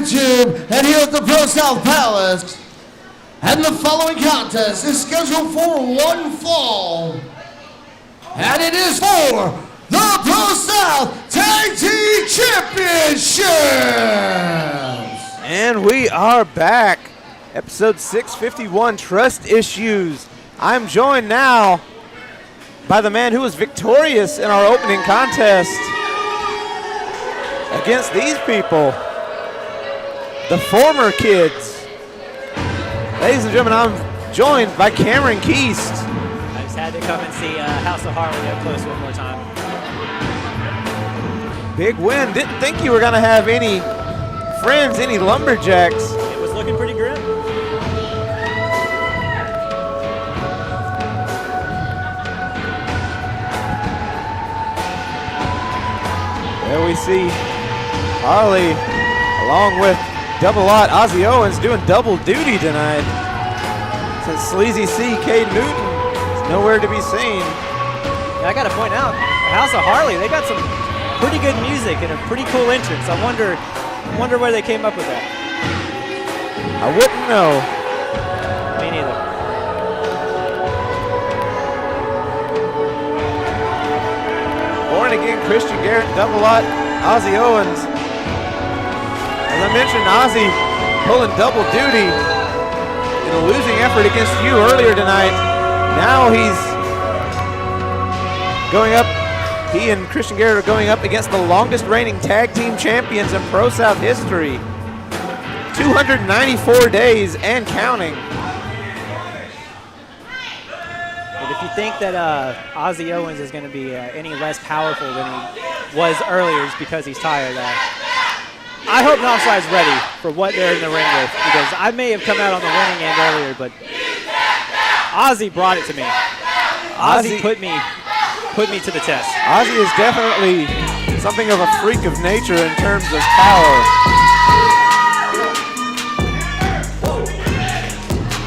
YouTube and here at the ProSouth Palace. And the following contest is scheduled for one fall. And it is for the ProSouth Tag Team Championships! And we are back. Episode 651, Trust Issues. I'm joined now by the man who was victorious in our opening contest against these people, the former kids. Ladies and gentlemen, I'm joined by Cameron Keast. I just had to come and see House of Harley up close one more time. Big win. Didn't think you were going to have any friends, any Lumberjacks. It was looking pretty grim. There we see Harley along with Double Lot Ozzy Owens doing double duty tonight. Since Sleazy C, Cade Newton is nowhere to be seen. And I got to point out, House of Harley, they got some pretty good music and a pretty cool entrance. I wonder where they came up with that. I wouldn't know. Me neither. Born again Christian Garrett, Double Lot Ozzy Owens. As I mentioned, Ozzy pulling double duty in a losing effort against you earlier tonight. Now he's going up. He and Christian Garrett are going up against the longest reigning tag team champions in ProSouth history. 294 days and counting. But if you think that Ozzy Owens is going to be any less powerful than he was earlier, it's because he's tired. I hope Northside's ready for what they're in the ring with, because I may have come out on the winning end earlier, but Ozzy brought it to me. Ozzy put me to the test. Ozzy is definitely something of a freak of nature in terms of power.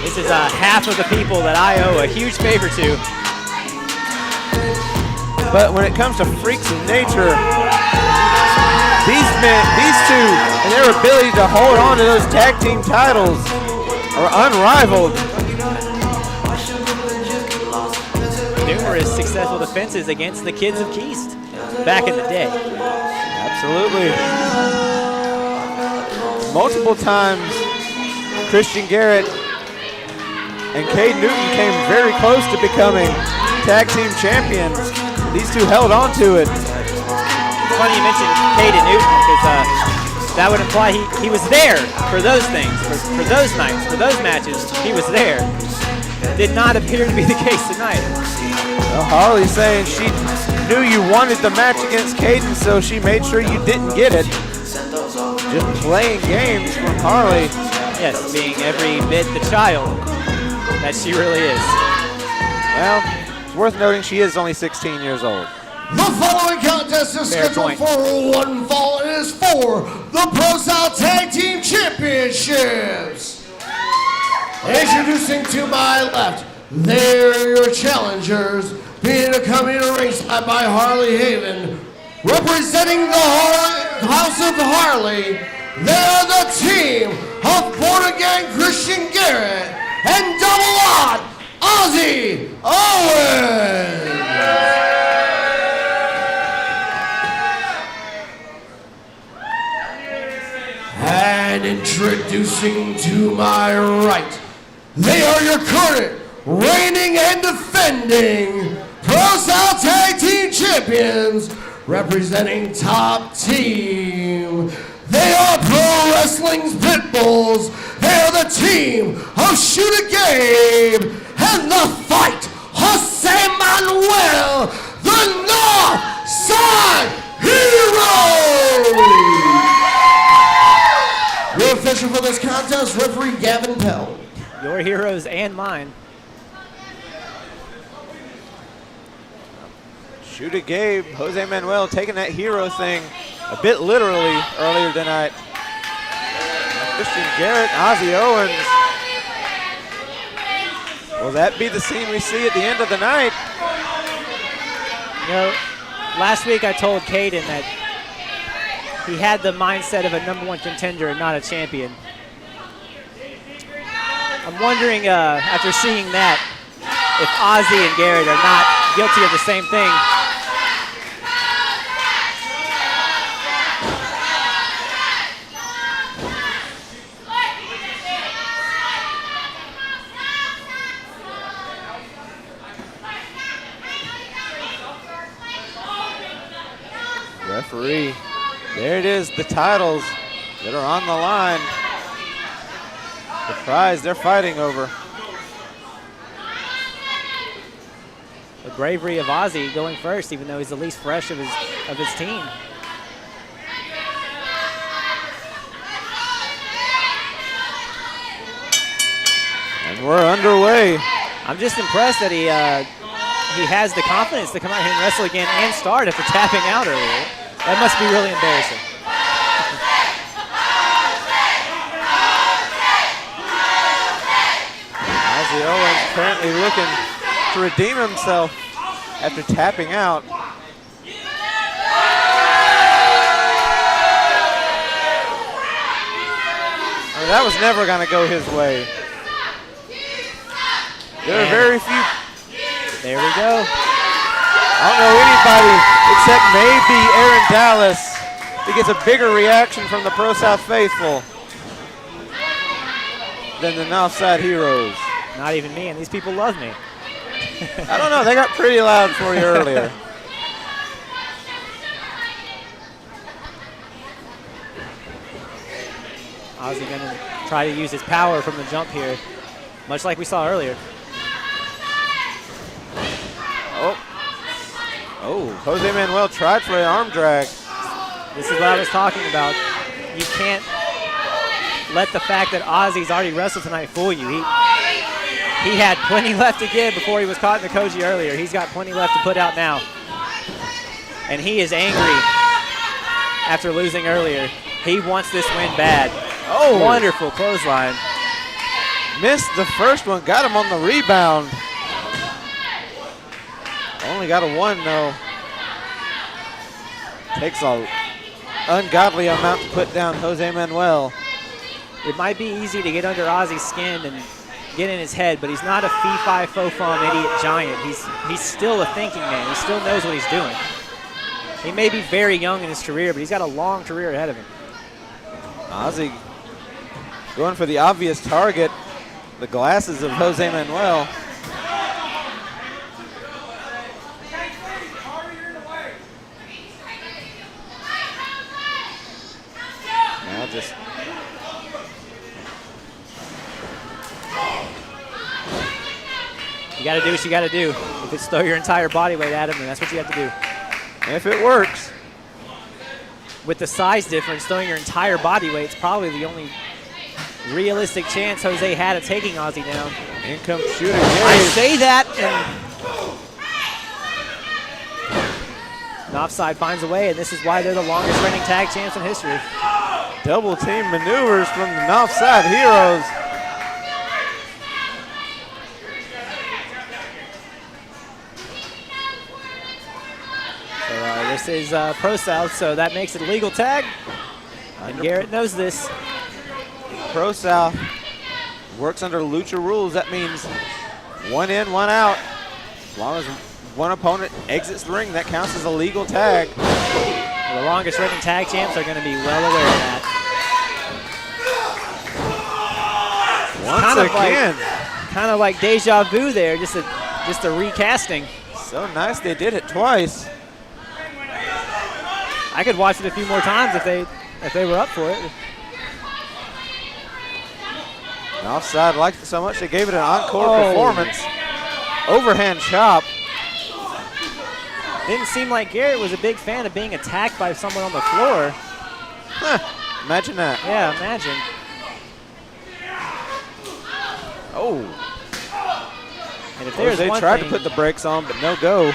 This is half of the people that I owe a huge favor to. But when it comes to freaks of nature, these two, and their ability to hold on to those tag team titles are unrivaled. Numerous successful defenses against the kids of Keast back in the day. Absolutely. Multiple times, Christian Garrett and Cade Newton came very close to becoming tag team champions. These two held on to it. It's funny you mentioned Cade and Newton, because that would imply he was there for those things, for those nights, for those matches. He was there. Did not appear to be the case tonight. Well, Harley's saying she knew you wanted the match against Caden, so she made sure you didn't get it. Just playing games from Harley. Yes, being every bit the child that she really is. Well, it's worth noting she is only 16 years old. The following contest is scheduled for one fall. It is for the ProSouth Tag Team Championships. Introducing to my left, they're your challengers, being coming to ringside by Harley Haven. Representing the House of Harley, they're the team of Born Again Christian Garrett and Double Lot Ozzy Owens. And introducing to my right, they are your current, reigning and defending ProSouth Tag Team Champions, representing Top Team. They are Pro Wrestling's Pitbulls. They are the team of Shooter Gabe and the Fight Jose Manuel, the North Side Heroes. Your official for this contest, referee Gavin Pell. Your heroes and mine. Shooter Gabe, Jose Manuel taking that hero thing a bit literally earlier tonight. Christian Garrett, Ozzy Owens. Will that be the scene we see at the end of the night? You know, last week I told Caden that he had the mindset of a #1 contender and not a champion. I'm wondering, after seeing that, if Ozzy and Garrett are not guilty of the same thing. Referee, there it is, the titles that are on the line. The prize they're fighting over. The bravery of Ozzy going first, even though he's the least fresh of his team. And we're underway. I'm just impressed that he has the confidence to come out here and wrestle again and start after tapping out earlier. That must be really embarrassing. Ozzy Owens currently looking to redeem himself after tapping out. I mean, that was never going to go his way. There are very few. There we go. I don't know anybody except maybe Aaron Dallas. He gets a bigger reaction from the ProSouth faithful than the Northside Heroes. Not even me, and these people love me. I don't know, they got pretty loud for you earlier. Ozzy gonna try to use his power from the jump here, much like we saw earlier. Oh, Jose Manuel tried for an arm drag. This is what I was talking about. You can't let the fact that Ozzy's already wrestled tonight fool you. He had plenty left to give before he was caught in the Koji earlier. He's got plenty left to put out now. And he is angry after losing earlier. He wants this win bad. Oh, wonderful clothesline. Missed the first one, got him on the rebound. Only got a 1 though. Takes an ungodly amount to put down Jose Manuel. It might be easy to get under Ozzy's skin and get in his head, but he's not a fee-fi-fo-fum idiot giant. He's still a thinking man. He still knows what he's doing. He may be very young in his career, but he's got a long career ahead of him. Ozzy going for the obvious target, the glasses of Jose Manuel. Now just you got to do what you got to do. If it's throw your entire body weight at him, then that's what you have to do. If it works. With the size difference, throwing your entire body weight is probably the only realistic chance Jose had of taking Ozzy down. In comes shooting. I say that, and Offside finds a way, and this is why they're the longest reigning tag champs in history. Double team maneuvers from the Northside Heroes. This is ProSouth, so that makes it a legal tag. And Garrett knows this. ProSouth works under Lucha rules. That means 1 in, 1 out. As long as one opponent exits the ring, that counts as a legal tag. The longest reigning tag champs are going to be well aware of that. Kind of like deja vu there, just a recasting. So nice they did it twice. I could watch it a few more times if they were up for it. And Offside liked it so much they gave it an encore performance. Overhand chop. Didn't seem like Garrett was a big fan of being attacked by someone on the floor. Huh, imagine that. Yeah, imagine. Oh. And if there's they tried to put the brakes on, but no go.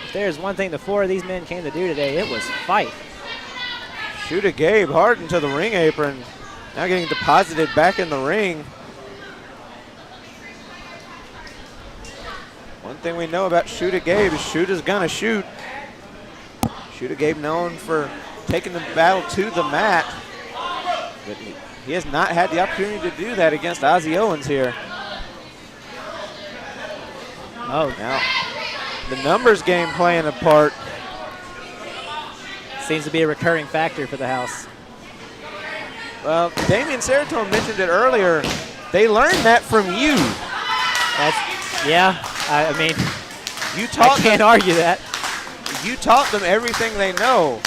If there's one thing the 4 of these men came to do today, it was fight. Shoot Gabe hard into the ring apron. Now getting deposited back in the ring. One thing we know about Gabe is Shooter's gonna shoot. Gabe known for taking the battle to the mat. But he has not had the opportunity to do that against Ozzy Owens here. Oh, now the numbers game playing a part. Seems to be a recurring factor for the house. Well, Damian Seratone mentioned it earlier. They learned that from you. I mean, you taught I can't argue that. You taught them everything they know.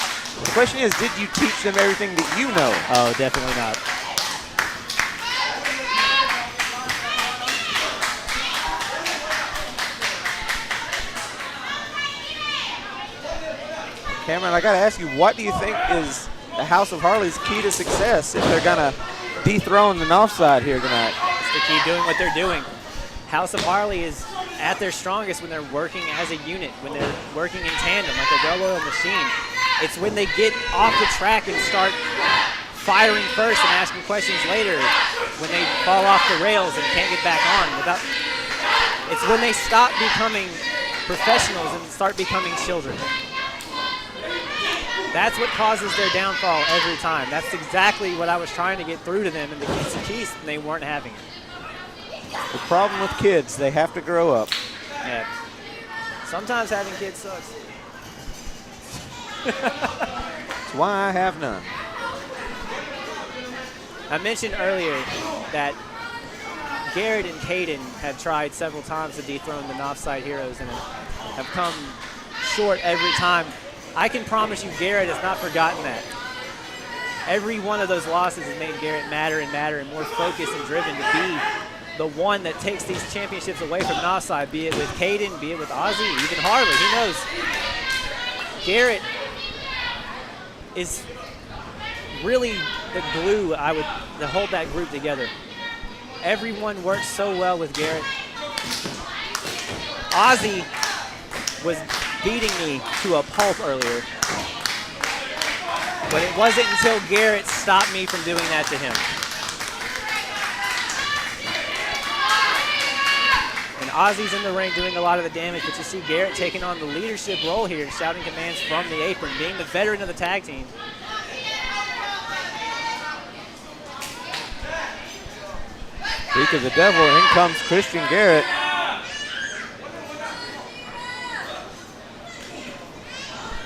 The question is, did you teach them everything that you know? Oh, definitely not. Cameron, I got to ask you, what do you think is the House of Harley's key to success if they're going to dethrone the North Side here tonight? It's to keep doing what they're doing. House of Harley is at their strongest when they're working as a unit, when they're working in tandem like a well-oiled machine. It's when they get off the track and start firing first and asking questions later, when they fall off the rails and can't get back on. It's when they stop becoming professionals and start becoming children. That's what causes their downfall every time. That's exactly what I was trying to get through to them in the Keys to Keys, and they weren't having it. The problem with kids, they have to grow up. Yeah. Sometimes having kids sucks. That's why I have none. I mentioned earlier that Garrett and Caden have tried several times to dethrone the Northside Heroes and have come short every time. I can promise you Garrett has not forgotten that. Every one of those losses has made Garrett madder and madder and more focused and driven to be the one that takes these championships away from Northside, be it with Caden, be it with Ozzy, even Harley, who knows. Garrett is really the glue to hold that group together. Everyone works so well with Garrett. Ozzy was beating me to a pulp earlier, but it wasn't until Garrett stopped me from doing that to him. And Ozzy's in the ring doing a lot of the damage, but you see Garrett taking on the leadership role here, shouting commands from the apron, being the veteran of the tag team. Speak of the devil, in comes Christian Garrett.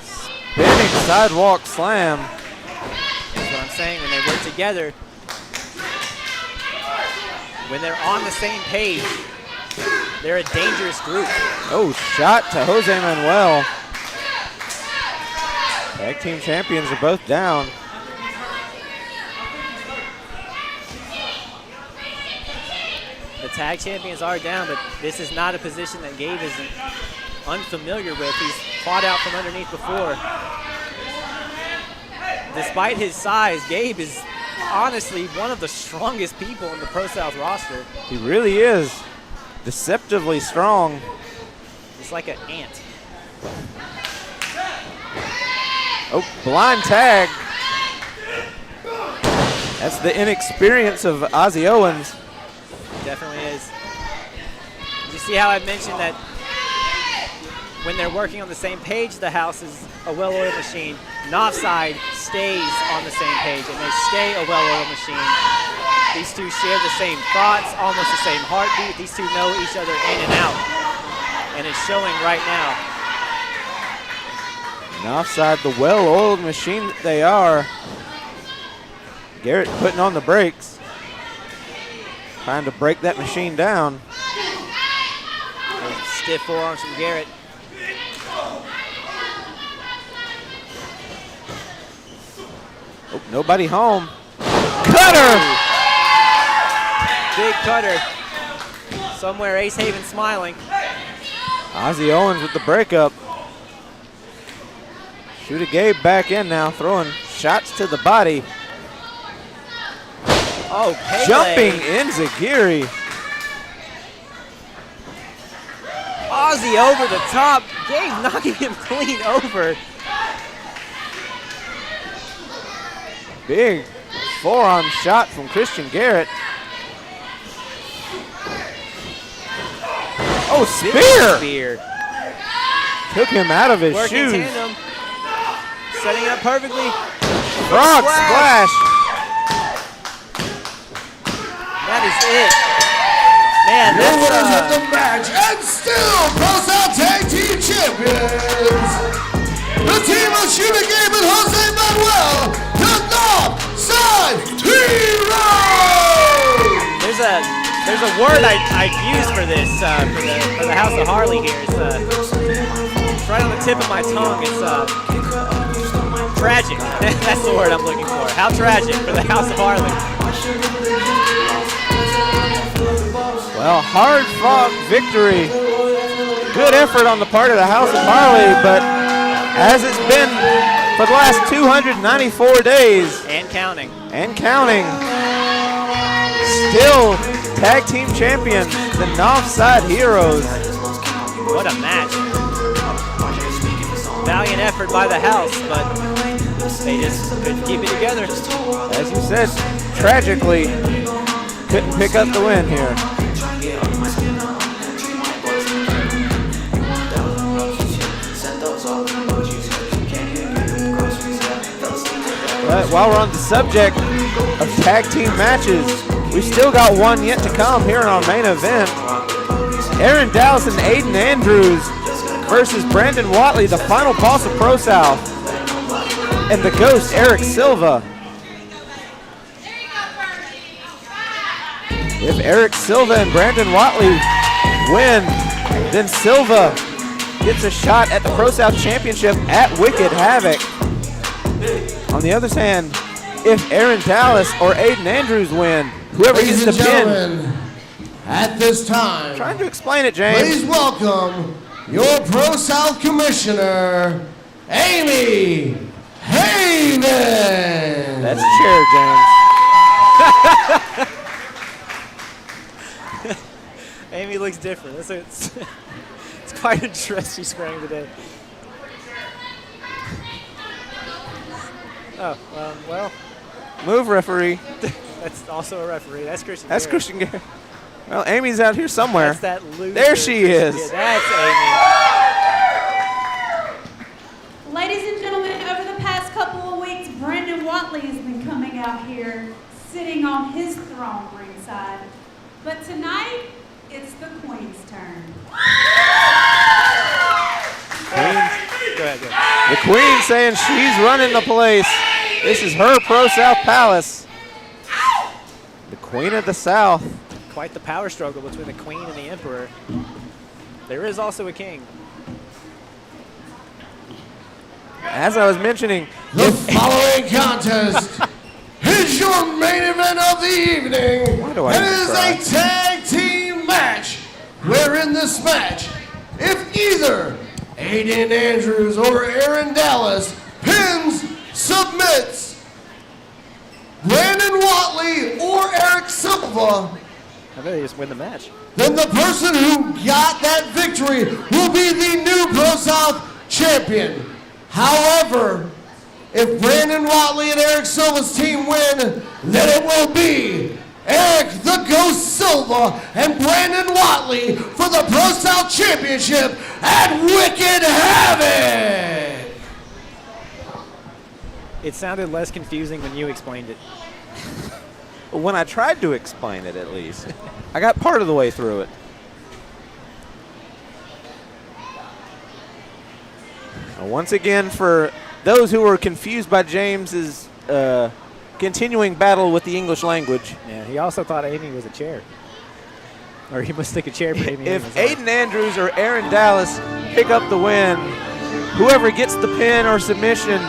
Spinning sidewalk slam. That's what I'm saying, when they work together, when they're on the same page, they're a dangerous group. Oh, shot to Jose Manuel. Tag team champions are both down. The tag champions are down, but this is not a position that Gabe is unfamiliar with. He's fought out from underneath before. Despite his size, Gabe is honestly one of the strongest people in the ProSouth roster. He really is. Deceptively strong. It's like an ant. Oh, blind tag. That's the inexperience of Ozzy Owens. Definitely is. You see how I mentioned that when they're working on the same page, the house is a well-oiled machine. Northside stays on the same page, and they stay a well-oiled machine. These two share the same thoughts, almost the same heartbeat. These two know each other in and out, and it's showing right now. Northside, the well-oiled machine that they are. Garrett putting on the brakes. Trying to break that machine down. Stiff forearms from Garrett. Oh, nobody home. Cutter! Big cutter. Somewhere Ace Haven smiling. Ozzy Owens with the breakup. Shooter Gabe back in now, throwing shots to the body. Oh, Pele. Jumping Enziguri. Ozzy over the top. Gabe knocking him clean over. Big forearm shot from Christian Garrett. Oh, spear! Spear. Took him out of his Working shoes. tandem. setting it up perfectly. Frog splash. That is it. Man, Your winners of that's the match and still ProSouth Tag Team Champions. The team of Shooter Gabe and Jose Manuel, the Northside Heroes. there's a word I use for this for the House of Harley here. It's right on the tip of my tongue. It's tragic. That's the word I'm looking for. How tragic for the House of Harley. Well, hard-fought victory. Good effort on the part of the House of Harley, but as it's been for the last 294 days. And counting. Still tag team champions, the Northside Heroes. What a match. Valiant effort by the House, but they just couldn't keep it together. As you said, tragically, couldn't pick up the win here. But while we're on the subject of tag team matches, we've still got one yet to come here in our main event. Aaron Dallas and Aiden Andrews versus Brandon Watley, the final boss of ProSouth, and the Ghost, Eric Silva. If Eric Silva and Brandon Watley win, then Silva gets a shot at the ProSouth Championship at Wicked Havoc. On the other hand, if Aaron Dallas or Aiden Andrews win, whoever gets the pin. At this time, Trying to explain it, James. please welcome your ProSouth Commissioner, Amy Hayden. That's a chair, James. Amy looks different. It's quite a dress she's wearing today. Oh, well. Move, referee. That's also a referee. That's Christian. That's Garrett. Christian Garrett. Well, Amy's out here somewhere. That's that loser. There she is. Yeah, that's Amy. Ladies and gentlemen, over the past couple of weeks, Brandon Watley has been coming out here, sitting on his throne ringside. But tonight, it's the Queen's turn. Go ahead. The Queen saying she's running the place. This is her ProSouth Palace. The Queen of the South. Quite the power struggle between the Queen and the Emperor. There is also a king. As I was mentioning, The following contest is your main event of the evening. Why do I It even is cry? a tag team match, where in this match, if either Aiden Andrews or Aaron Dallas pins, submits Brandon Watley or Eric Silva, I bet they just win the match. then the person who got that victory will be the new ProSouth champion. However, if Brandon Watley and Eric Silva's team win, then it will be Eric the Ghost Silva and Brandon Watley for the ProSouth Championship at Wicked Havoc. It sounded less confusing when you explained it. when I tried to explain it at least, I got part of the way through it. Once again, for those who were confused by James's continuing battle with the English language. Yeah, he also thought Amy was a chair. Or he must take a chair for Amy. If Aiden Andrews or Aaron Dallas pick up the win, whoever gets the pin or submission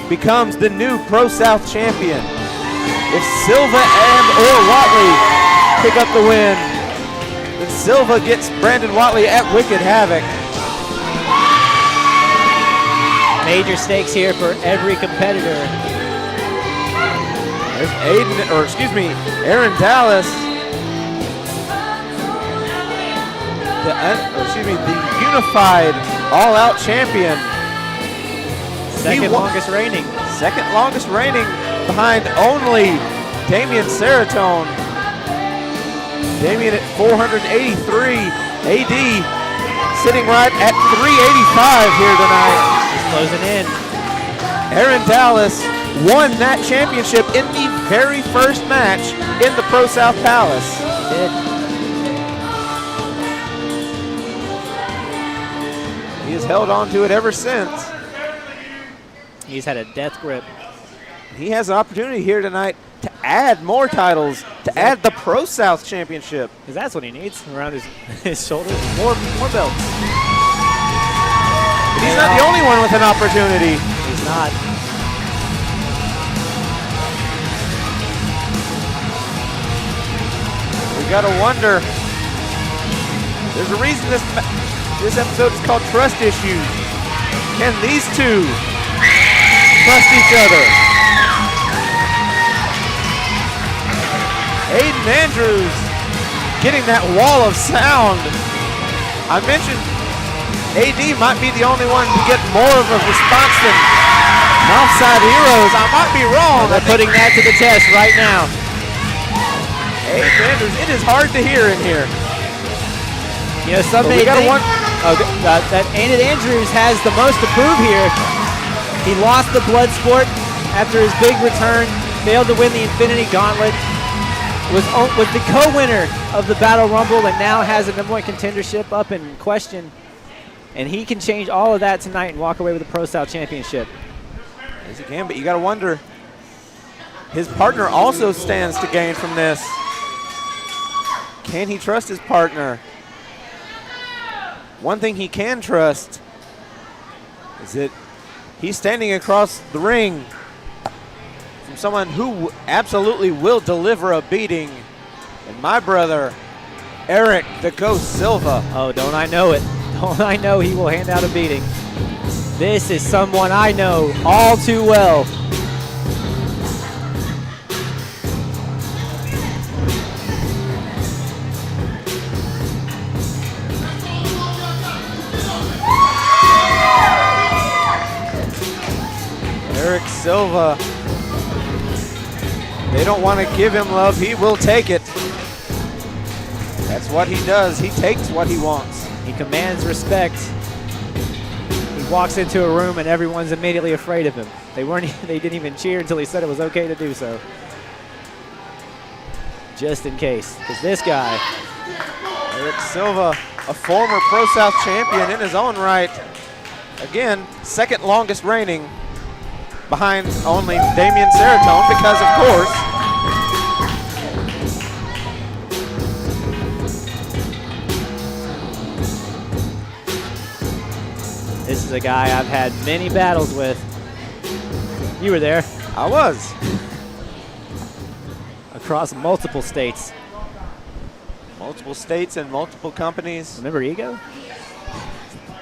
becomes the new ProSouth champion. If Silva and or Watley pick up the win, then Silva gets Brandon Watley at Wicked Havoc. Major stakes here for every competitor. There's Aaron Dallas. The unified all-out champion. Second longest reigning behind only Damian Seratone. Damian at 483 AD, sitting right at 385 here tonight. He's closing in. Aaron Dallas won that championship in the very first match in the ProSouth Palace. He has held on to it ever since. He's had a death grip. He has an opportunity here tonight to add more titles, to add the ProSouth Championship. Because that's what he needs around his shoulders. More belts. But he's not the only one with an opportunity. He's not. We gotta wonder. There's a reason this episode is called Trust Issues. Can these two trust each other? Aiden Andrews getting that wall of sound. I mentioned AD might be the only one to get more of a response than Northside Heroes. I might be wrong. They're putting that to the test right now. Aiden Andrews, it is hard to hear in here. You know, some may think that Aiden Andrews has the most to prove here. He lost the blood sport after his big return, failed to win the Infinity Gauntlet, was the co-winner of the Battle Rumble, and now has a #1 contendership up in question. And he can change all of that tonight and walk away with the ProSouth Championship. Yes, he can, but you got to wonder. His partner also stands to gain from this. Can he trust his partner? One thing he can trust is that he's standing across the ring from someone who absolutely will deliver a beating. And my brother, Eric the Ghost Silva. Oh, don't I know it. Don't I know he will hand out a beating. This is someone I know all too well. Eric Silva. They don't want to give him love. He will take it. That's what he does. He takes what he wants. He commands respect. He walks into a room and everyone's immediately afraid of him. They didn't even cheer until he said it was okay to do so. Just in case. Because this guy, Eric Silva, a former ProSouth champion in his own right. Again, second longest reigning, behind only Damian Seratone, because of course, this is a guy I've had many battles with. You were there. I was. Across multiple states. Multiple states and multiple companies. Remember Ego?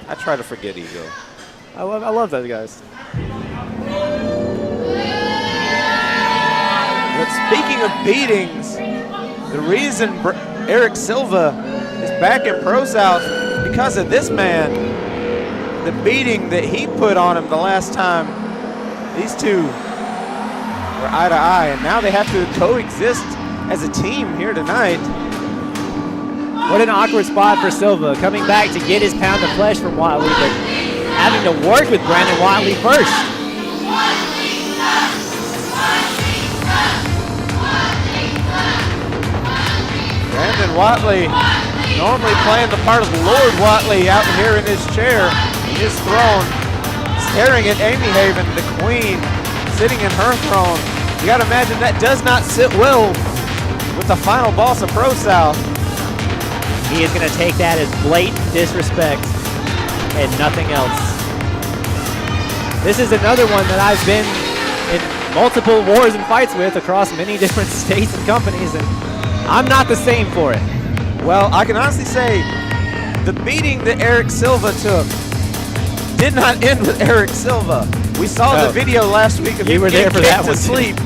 I try to forget Ego. I love those guys. But speaking of beatings, the reason Eric Silva is back in ProSouth is because of this man. The beating that he put on him the last time these two were eye to eye, and now they have to coexist as a team here tonight. What an awkward spot for Silva, coming back to get his pound of flesh from Watley, but having to work with Brandon Watley first. Brandon Watley normally playing the part of Lord Watley out here in his chair, in his throne, staring at Amy Haven, the queen, sitting in her throne. You gotta imagine that does not sit well with the final boss of ProSouth. He is gonna take that as blatant disrespect and nothing else. This is another one that I've been in multiple wars and fights with across many different states and companies, and I'm not the same for it. Well, I can honestly say the beating that Eric Silva took did not end with Eric Silva. We saw the video last week of him getting kicked to sleep.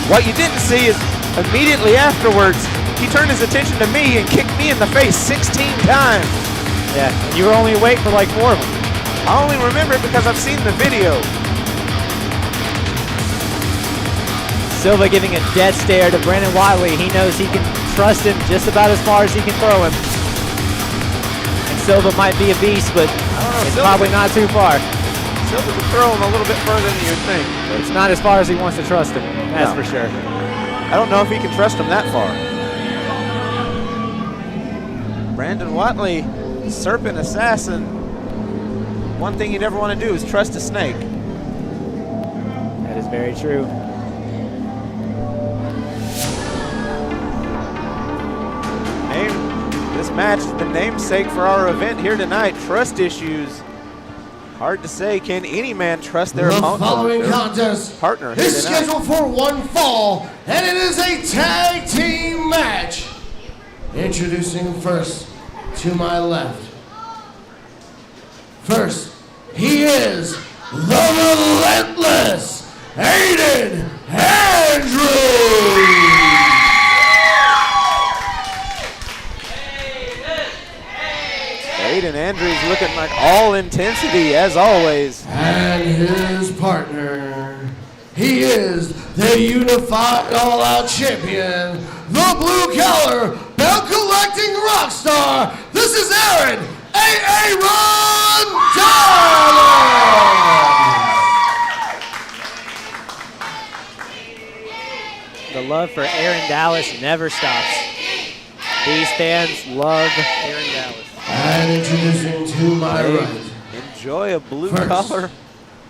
What you didn't see is immediately afterwards, he turned his attention to me and kicked me in the face 16 times. Yeah, and you were only awake for like 4 of them. I only remember it because I've seen the video. Silva giving a death stare to Brandon Watley. He knows he can trust him just about as far as he can throw him. And Silva might be a beast, but it's probably not too far. Silva can throw him a little bit further than you'd think. It's not as far as he wants to trust him, that's No. for sure. I don't know if he can trust him that far. Brandon Watley, Serpent Assassin. One thing you never want to do is trust a snake. That is very true. This match is the namesake for our event here tonight. Trust issues. Hard to say. Can any man trust their opponent? The following contest Partner here is tonight. scheduled for one fall, and it is a tag team match. Introducing first to my left. First, he is the relentless Aiden Andrews. Aiden Andrews looking like all intensity as always. And his partner, he is the unified all-out champion, the blue-collar, belt-collecting rock star. This is Aaron Ron The love for Aaron Dallas never stops. These fans love Aaron Dallas. And introducing to my right, Enjoy a blue First, collar.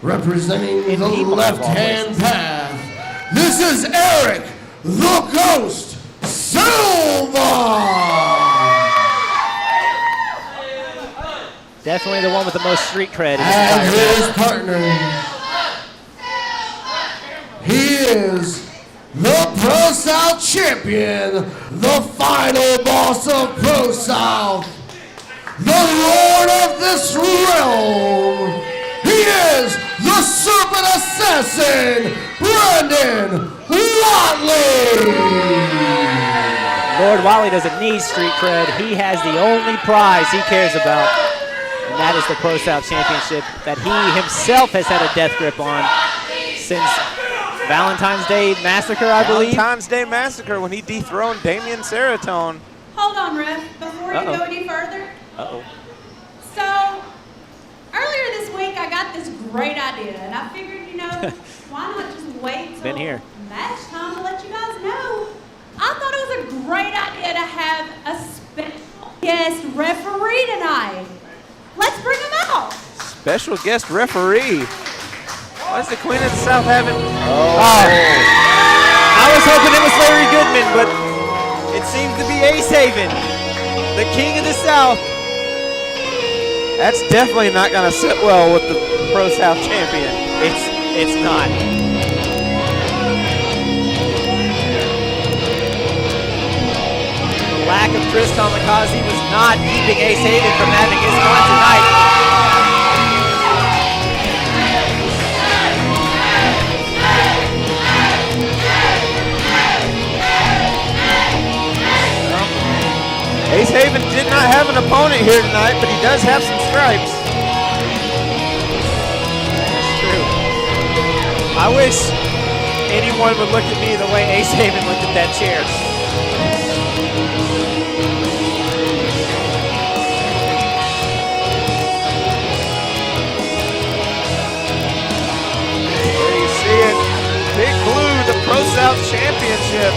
representing In the Piedmont, left-hand path, this is Eric the Ghost Silva. Definitely the one with the most street cred in this And entire his partner, he is the ProSouth champion, the final boss of ProSouth, the lord of this realm. He is the serpent assassin, Brandon Watley. Lord Watley doesn't need street cred. He has the only prize he cares about, and that is the ProSouth Championship that he himself has had a death grip on since Valentine's Day Massacre, I believe. Valentine's Day Massacre when he dethroned Damian Serotonin. Hold on, Ref, before you Uh-oh. go any further. Uh-oh. So, earlier this week I got this great idea, and I figured, why not just wait till Been here. match time to let you guys know. I thought it was a great idea to have a special guest referee tonight. Let's bring him out. Special guest referee. Why is the Queen of the South having... I was hoping it was Larry Goodman, but it seems to be Ace Haven, the King of the South. That's definitely not going to sit well with the ProSouth champion. It's not. The lack of Crista was not keeping Ace Haven from having his fun tonight. Ace Haven did not have an opponent here tonight, but he does have some stripes. That's true. I wish anyone would look at me the way Ace Haven looked at that chair. There you see it. Big Blue, the ProSouth Championship.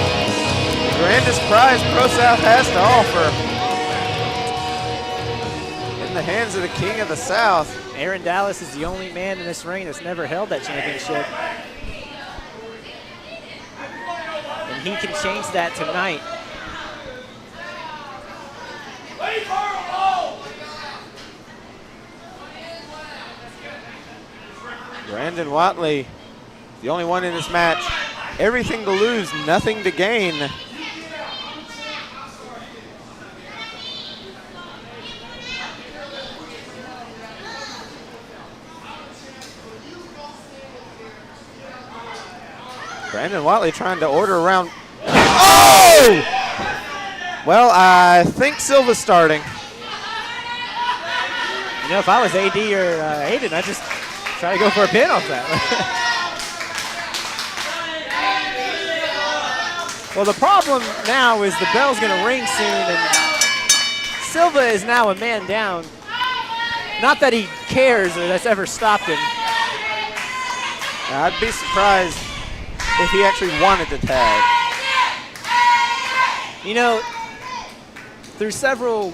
The grandest prize ProSouth has to offer. In the hands of the King of the South. Aaron Dallas is the only man in this ring that's never held that championship. And he can change that tonight. Brandon Watley, the only one in this match. Everything to lose, nothing to gain. Brandon Watley trying to order around. Oh! Well, I think Silva's starting. If I was AD or Aiden, I'd just try to go for a pin off that. Well, the problem now is the bell's going to ring soon, and Silva is now a man down. Not that he cares or that's ever stopped him. I'd be surprised if he actually wanted to tag. You know, through several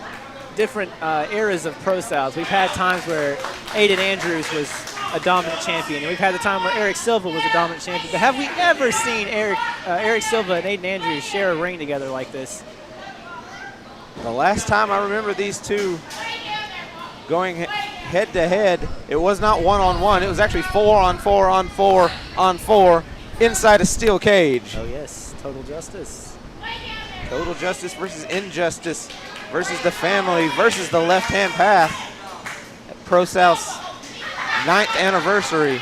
different eras of Pro South, we've had times where Aiden Andrews was a dominant champion, and we've had the time where Eric Silva was a dominant champion. But have we ever seen Eric Silva and Aiden Andrews share a ring together like this? The last time I remember these two going head to head, it was not 1-on-1. It was actually 4-on-4-on-4-on-4 inside a steel cage. Oh yes, Total Justice. Total Justice versus Injustice versus the family versus the left-hand path at Pro South's 9th anniversary.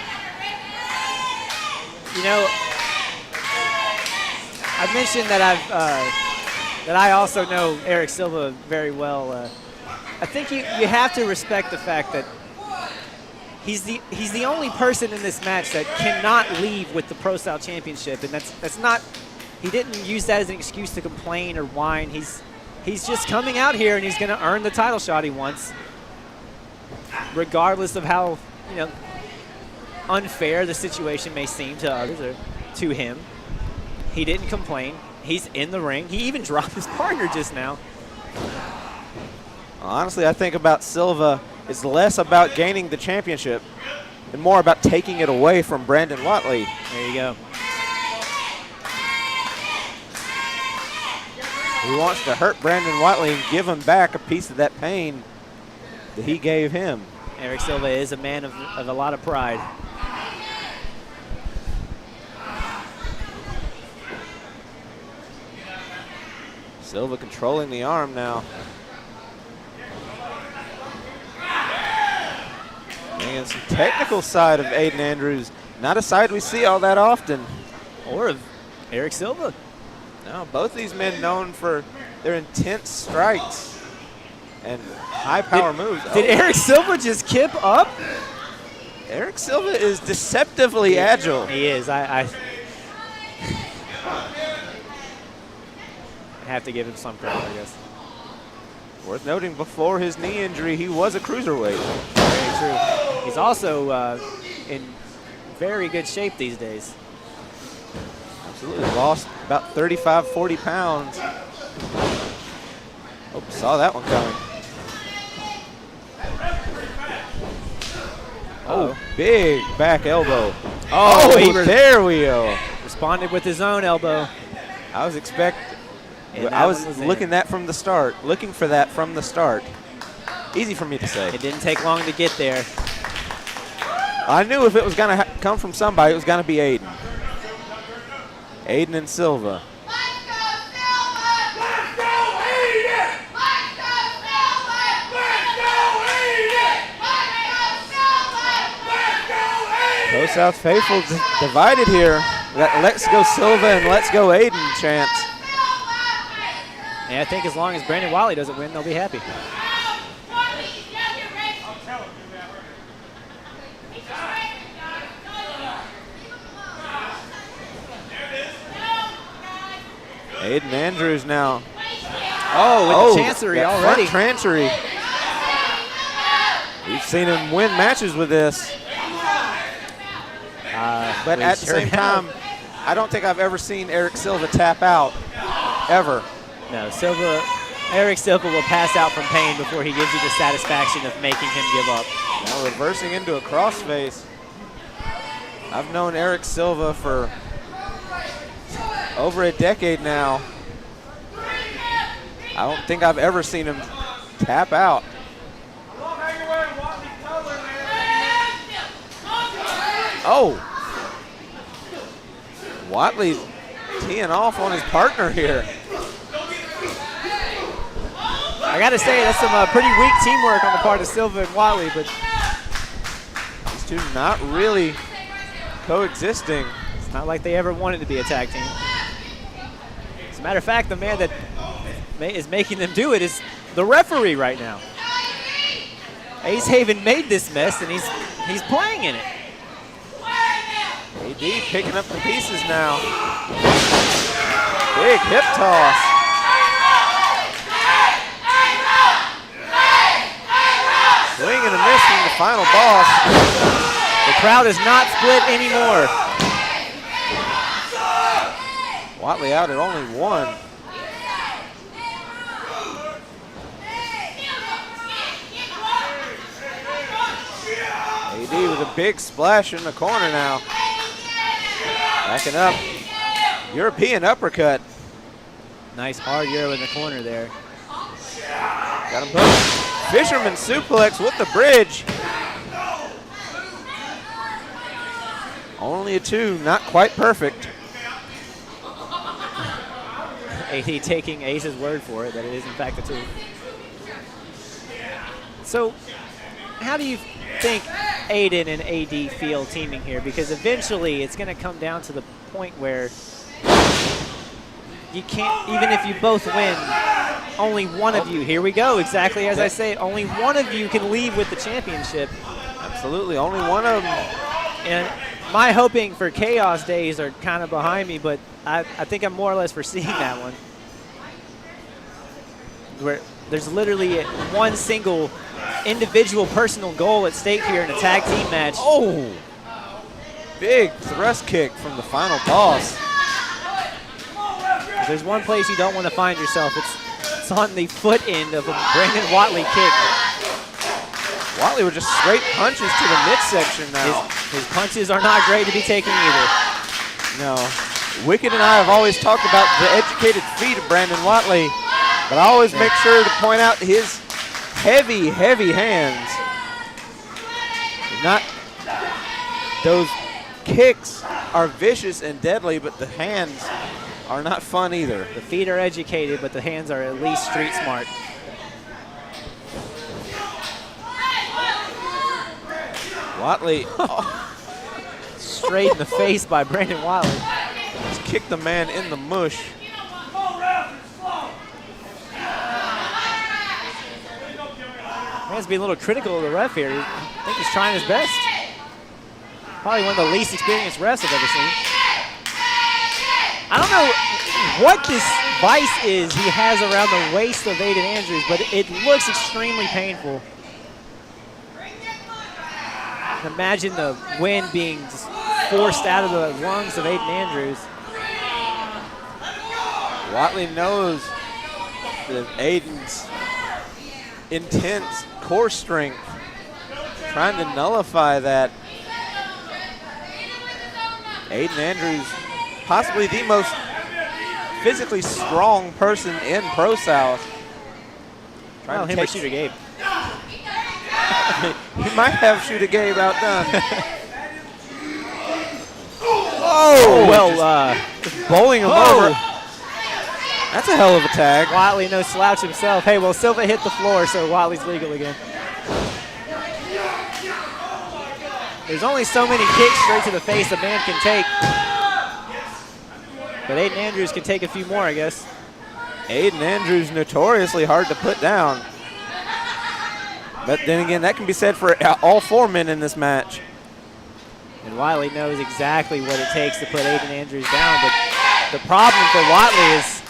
You know, I mentioned that I also know Eric Silva very well. I think you have to respect the fact that he's the only person in this match that cannot leave with the Pro South Championship, and that's not. He didn't use that as an excuse to complain or whine. He's just coming out here and he's going to earn the title shot he wants, regardless of how unfair the situation may seem to others or to him. He didn't complain. He's in the ring. He even dropped his partner just now. Honestly, I think about Silva is less about gaining the championship and more about taking it away from Brandon Watley. There you go. He wants to hurt Brandon Watley and give him back a piece of that pain that he gave him. Eric Silva is a man of a lot of pride. Silva controlling the arm now. And some technical side of Aiden Andrews. Not a side we see all that often. Or of Eric Silva. No, both these men known for their intense strikes and high power moves. Did Eric Silva just kip up? Eric Silva is deceptively agile. He is. I have to give him some credit, I guess. Worth noting, before his knee injury, he was a cruiserweight. Very true. He's also in very good shape these days. Absolutely. Lost about 35, 40 pounds. Oh, saw that one coming. Oh, big back elbow. Oh, there we go. Responded with his own elbow. I was looking for that from the start. Easy for me to say. It didn't take long to get there. I knew if it was going to come from somebody, it was going to be Aiden. Aiden and Silva. Pro South faithful divided here. That let's go Silva and let's go Aiden chants. And I think as long as Brandon Watley doesn't win, they'll be happy. Aiden Andrews now. Oh, with the chancery already. Front chancery. We've seen him win matches with this. But at the same time, I don't think I've ever seen Eric Silva tap out, ever. No, Eric Silva will pass out from pain before he gives you the satisfaction of making him give up. Now reversing into a crossface. I've known Eric Silva for over a decade now. I don't think I've ever seen him tap out. Oh! Watley teeing off on his partner here. I got to say, that's some pretty weak teamwork on the part of Silva and Watley, but these two not really coexisting. It's not like they ever wanted to be a tag team. As a matter of fact, the man that is making them do it is the referee right now. Ace Haven made this mess, and he's playing in it. AD picking up the pieces now. Big hip toss. Swing and a miss from the final boss. The crowd is not split anymore. Watley out at only 1. AD with a big splash in the corner now. Backing up. European uppercut. Nice hard Euro in the corner there. Got him hooked. Fisherman suplex with the bridge. Only a 2, not quite perfect. AD taking Ace's word for it that it is in fact a 2. So, how do you think Aiden and AD feel teaming here? Because eventually it's going to come down to the point where you can't, even if you both win, only one of you, here we go, exactly as I say, only one of you can leave with the championship. Absolutely, only one of them. And my hoping for chaos days are kind of behind me, but I think I'm more or less foreseeing that one. Where there's literally one single individual personal goal at stake here in a tag team match. Oh! Big thrust kick from the final boss. If there's one place you don't want to find yourself, it's on the foot end of a Brandon Watley kick. Watley with just straight punches to the midsection now. His punches are not great to be taken either. No. Wicked and I have always talked about the educated feet of Brandon Watley, but I always make sure to point out his heavy, heavy hands. Not those kicks are vicious and deadly, but the hands are not fun either. The feet are educated, but the hands are at least street smart. Watley, straight in the face by Brandon Watley. Just kicked the man in the mush. Man's being a little critical of the ref here. I think he's trying his best. Probably one of the least experienced refs I've ever seen. I don't know what this vice is he has around the waist of Aiden Andrews, but it looks extremely painful. Imagine the wind being just forced out of the lungs of Aiden Andrews. Watley knows that Aiden's intense core strength, trying to nullify that. Aiden Andrews, possibly the most physically strong person in ProSouth. Well, him or Shooter Gabe. He might have Shooter Gabe outdone. Oh, well, bowling him over. That's a hell of a tag. Watley, no slouch himself. Hey, well, Silva hit the floor, so Watley's legal again. There's only so many kicks straight to the face a man can take. But Aiden Andrews can take a few more, I guess. Aiden Andrews notoriously hard to put down. But then again, that can be said for all 4 men in this match. And Watley knows exactly what it takes to put Aiden Andrews down. But the problem for Watley is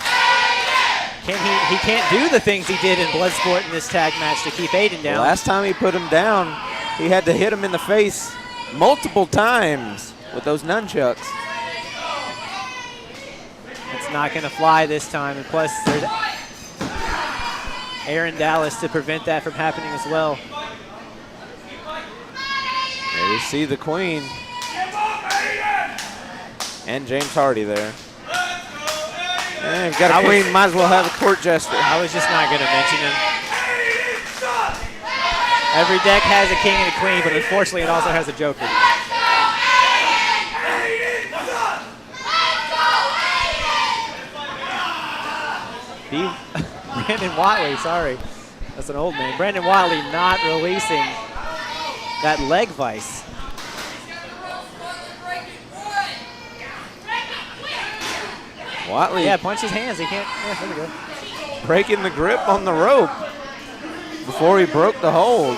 he can't do the things he did in Bloodsport in this tag match to keep Aiden down. The last time he put him down, he had to hit him in the face multiple times with those nunchucks. It's not going to fly this time. And plus, there's Aaron Dallas to prevent that from happening as well. There we see the Queen. And James Hardy there. And you've got a Queen, might as well have a court jester. I was just not going to mention him. Every deck has a king and a queen, but unfortunately it also has a joker. Brandon Watley, sorry. That's an old name. Brandon Watley not releasing that leg vice. Watley. Yeah, punch his hands. He can't. Yeah, there we go. Breaking the grip on the rope before he broke the hold.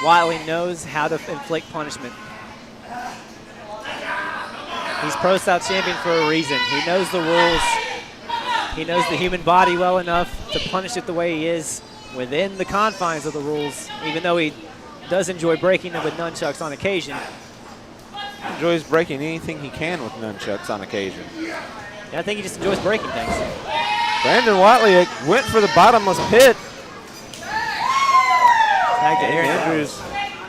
Watley knows how to inflict punishment. He's ProSouth champion for a reason. He knows the rules. He knows the human body well enough to punish it the way he is within the confines of the rules, even though he does enjoy breaking them with nunchucks on occasion. Enjoys breaking anything he can with nunchucks on occasion. Yeah, I think he just enjoys breaking things. Brandon Watley went for the bottomless pit. Tag to Aaron Andrews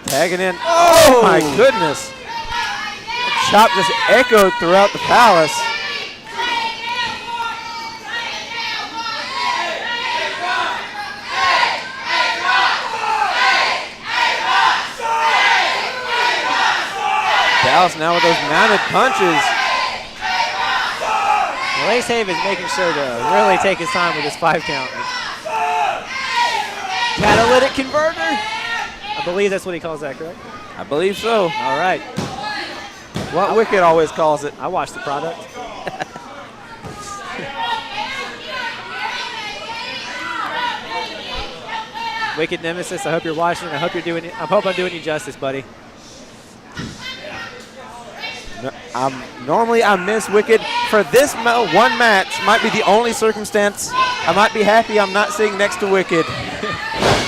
tagging in. Oh my goodness. The chop just echoed throughout the palace. Dallas now with those mounted punches. Lace Haven is making sure to really take his time with his 5 count. Catalytic converter. I believe that's what he calls that, correct? I believe so. All right. What Wicked always calls it. I watched the product. Wicked Nemesis, I hope you're watching. I hope I'm doing you justice, buddy. Normally I miss Wicked. For this one match, might be the only circumstance I might be happy I'm not sitting next to Wicked.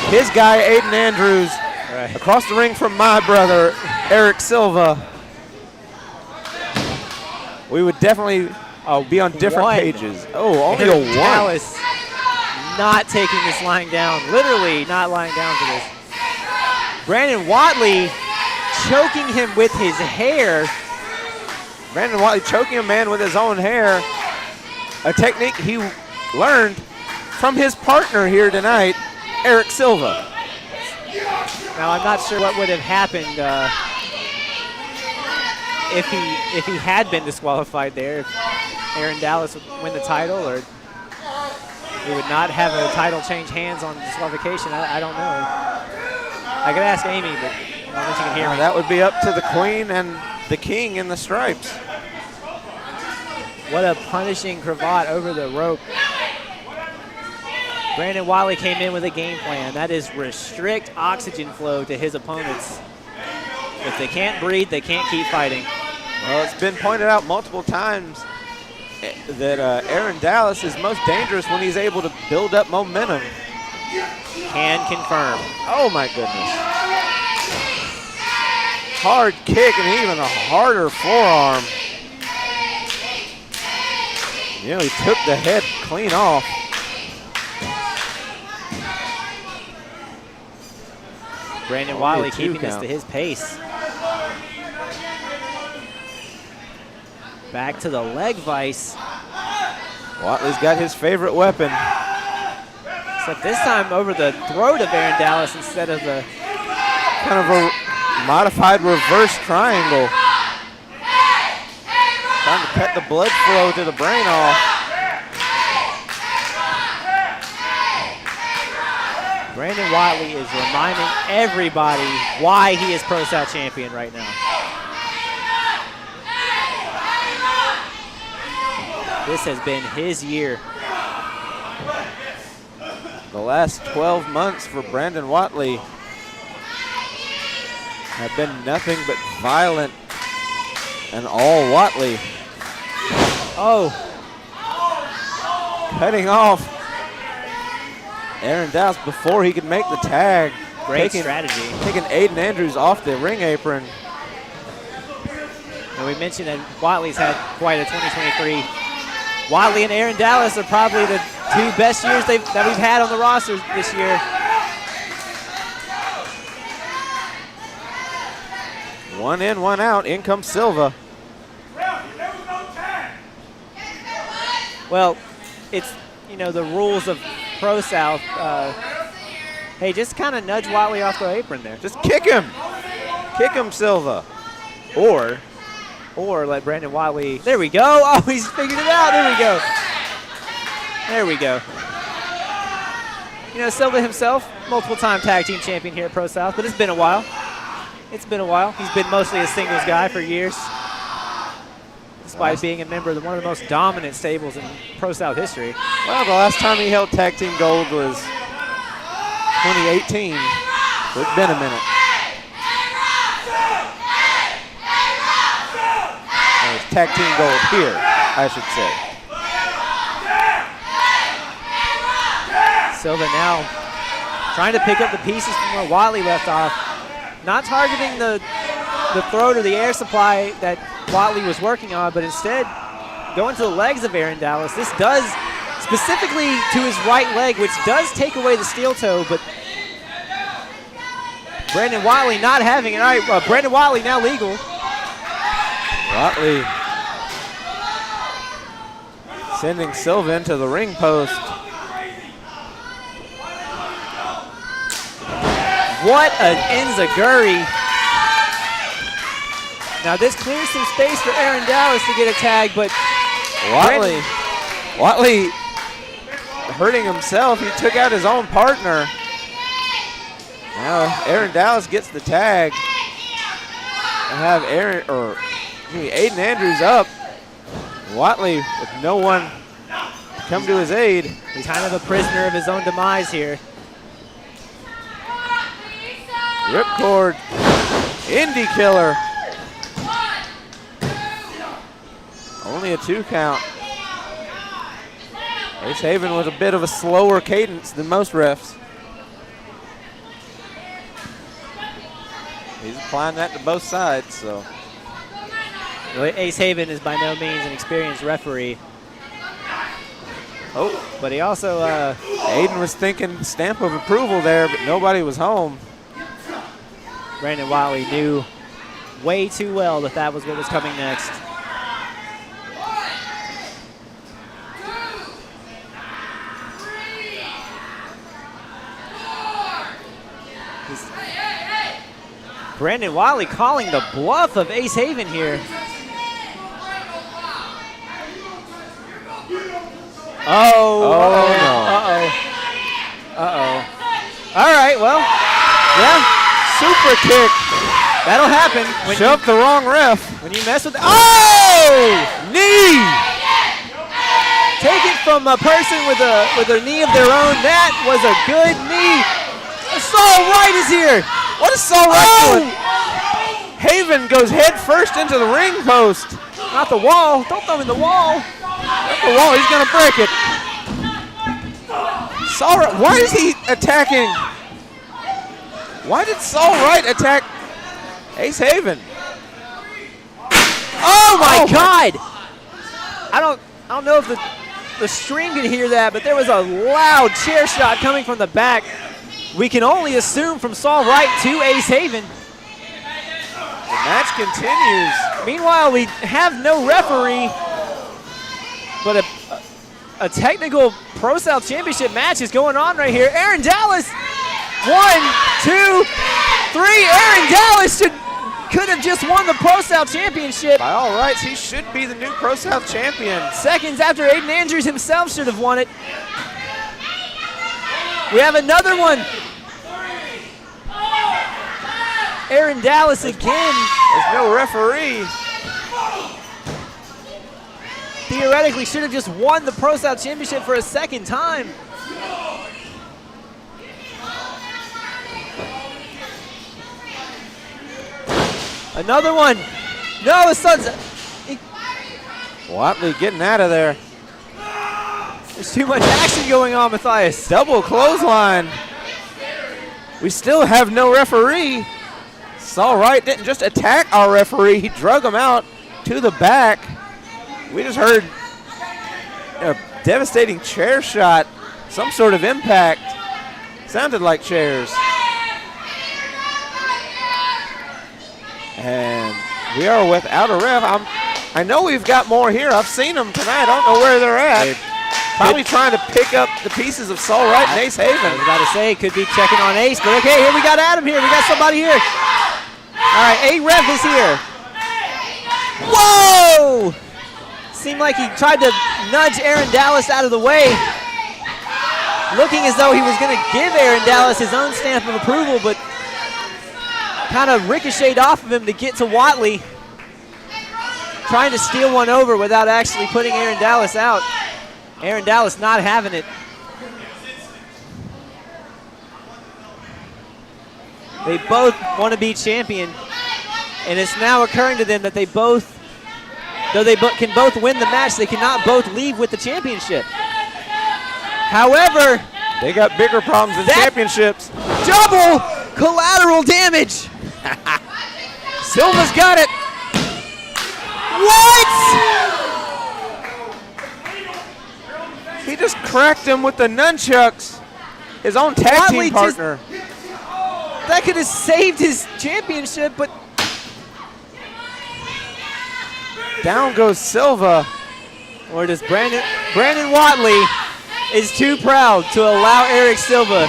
His guy, Aiden Andrews, across the ring from my brother, Eric Silva. We would definitely be on different pages. Oh, only a 1. Dallas not taking this lying down, literally not lying down for this. Brandon Watley choking him with his hair. Brandon Watley choking a man with his own hair. A technique he learned from his partner here tonight, Eric Silva. Now I'm not sure what would have happened if he had been disqualified there. If Aaron Dallas would win the title, or he would not have a title change hands on disqualification. I don't know. I could ask Amy, but I don't think she can hear me. That would be up to the Queen and the King in the stripes. What a punishing cravat over the rope. Brandon Watley came in with a game plan. That is restrict oxygen flow to his opponents. If they can't breathe, they can't keep fighting. Well, it's been pointed out multiple times that Aaron Dallas is most dangerous when he's able to build up momentum. Can confirm. Oh my goodness. Hard kick and even a harder forearm. You know, he took the head clean off. Brandon Watley keeping this to his pace. Back to the leg vice. Watley's got his favorite weapon. Except this time over the throat of Aaron Dallas instead of the kind of a modified reverse triangle. Trying to cut the blood flow to the brain off. Brandon Watley is reminding everybody why he is ProSouth champion right now. This has been his year. The last 12 months for Brandon Watley have been nothing but violent and all Watley. Oh. Cutting off Aaron Dallas before he could make the tag. Great strategy. Taking Aiden Andrews off the ring apron. And we mentioned that Watley's had quite a 2023. Watley and Aaron Dallas are probably the 2 best years that we've had on the roster this year. One in, one out. In comes Silva. Well, it's, you know, the rules of ProSouth. Hey, just kind of nudge Watley off the apron there. Just kick him. Kick him, Silva. Or let Brandon Watley. There we go. Oh, he's figured it out. There we go. There we go. You know, Silva himself, multiple-time tag team champion here at ProSouth, but it's been a while. It's been a while. He's been mostly a singles guy for years, despite being a member of one of the most dominant stables in ProSouth history. Well, the last time he held tag team gold was 2018, so it's been a minute. It's tag team gold here, I should say. Silva now trying to pick up the pieces from where Watley left off. not targeting the throat or the air supply that Whatley was working on, but instead going to the legs of Aaron Dallas. This does, specifically to his right leg, which does take away the steel toe, but Brandon Whatley not having it. All right, Brandon Whatley now legal. Whatley sending Silva into the ring post. What an enziguri. Now this clears some space for Aaron Dallas to get a tag, but Whatley hurting himself. He took out his own partner. Now Aaron Dallas gets the tag. And have Aiden Andrews up. Whatley with no one to come to his aid. He's kind of a prisoner of his own demise here. Ripcord, Indy Killer. Only a 2 count. Ace Haven with a bit of a slower cadence than most refs. He's applying that to both sides, so. Ace Haven is by no means an experienced referee. Oh, but he also... Aiden was thinking stamp of approval there, but nobody was home. Brandon Whatley knew way too well that that was what was coming next. Brandon Whatley calling the bluff of Ace Haven here. All right, well, yeah. Super kick. That'll happen. Shoved the wrong ref. When you mess with the, knee! Taken from a person with a knee of their own. That was a good knee. Saul Wright is here. What is Saul Wright doing? Haven goes head first into the ring post. Not the wall. Don't throw him in the wall. Not the wall. He's going to break it. Saul Wright, why is he attacking? Why did Saul Wright attack Ace Haven? Oh my God! I don't know if the stream can hear that, but there was a loud chair shot coming from the back. We can only assume from Saul Wright to Ace Haven. The match continues. Meanwhile, we have no referee, but a technical Pro South Championship match is going on right here. Aaron Dallas. 1, 2, 3. Aaron Dallas could have just won the Pro South Championship. By all rights, he should be the new Pro South champion. Seconds after Aiden Andrews himself should have won it. We have another one. Aaron Dallas again. There's no referee. Theoretically should have just won the Pro South Championship for a second time. Another one. No, his son's... Whatley getting out of there. There's too much action going on, Matthias. Double clothesline. We still have no referee. Saul Wright didn't just attack our referee. He drug him out to the back. We just heard a devastating chair shot. Some sort of impact. Sounded like chairs. And we are without a ref. I know we've got more here. I've seen them tonight. I don't know where they're at. Probably trying to pick up the pieces of Saul Wright and Ace Haven. I was about to say, could be checking on Ace, but okay, here we got Adam here. We got somebody here. All right, A ref is here. Whoa! Seemed like he tried to nudge Aaron Dallas out of the way. Looking as though he was going to give Aaron Dallas his own stamp of approval, but kind of ricocheted off of him to get to Whatley. Trying to steal one over without actually putting Aaron Dallas out. Aaron Dallas not having it. They both want to be champion, and it's now occurring to them that they both, though they can both win the match, they cannot both leave with the championship. However, they got bigger problems than championships. Double collateral damage. Silva's got it. What? He just cracked him with the nunchucks. His own tag Watley team partner. That could have saved his championship, but Down goes Silva. or does Brandon Watley is too proud to allow Eric Silva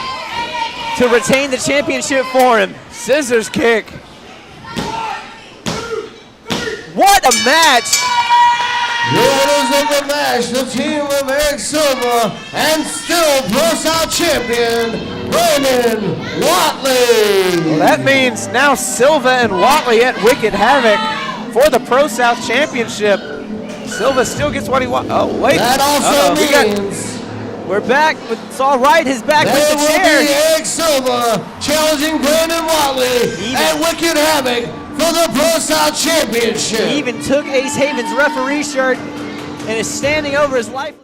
to retain the championship for him. Scissors kick. What a match! The winners of the match, the team of Eric Silva and still ProSouth champion, Brandon Watley. Well, that means now Silva and Watley at Wicked Havoc for the ProSouth championship. Silva still gets what he wants. Oh, wait. That also means we're back. It's all right. His back with there the will chair. be Eric Silva challenging Brandon Watley at Wicked Havoc for the ProSouth championship. He even took Ace Haven's referee shirt and is standing over his life.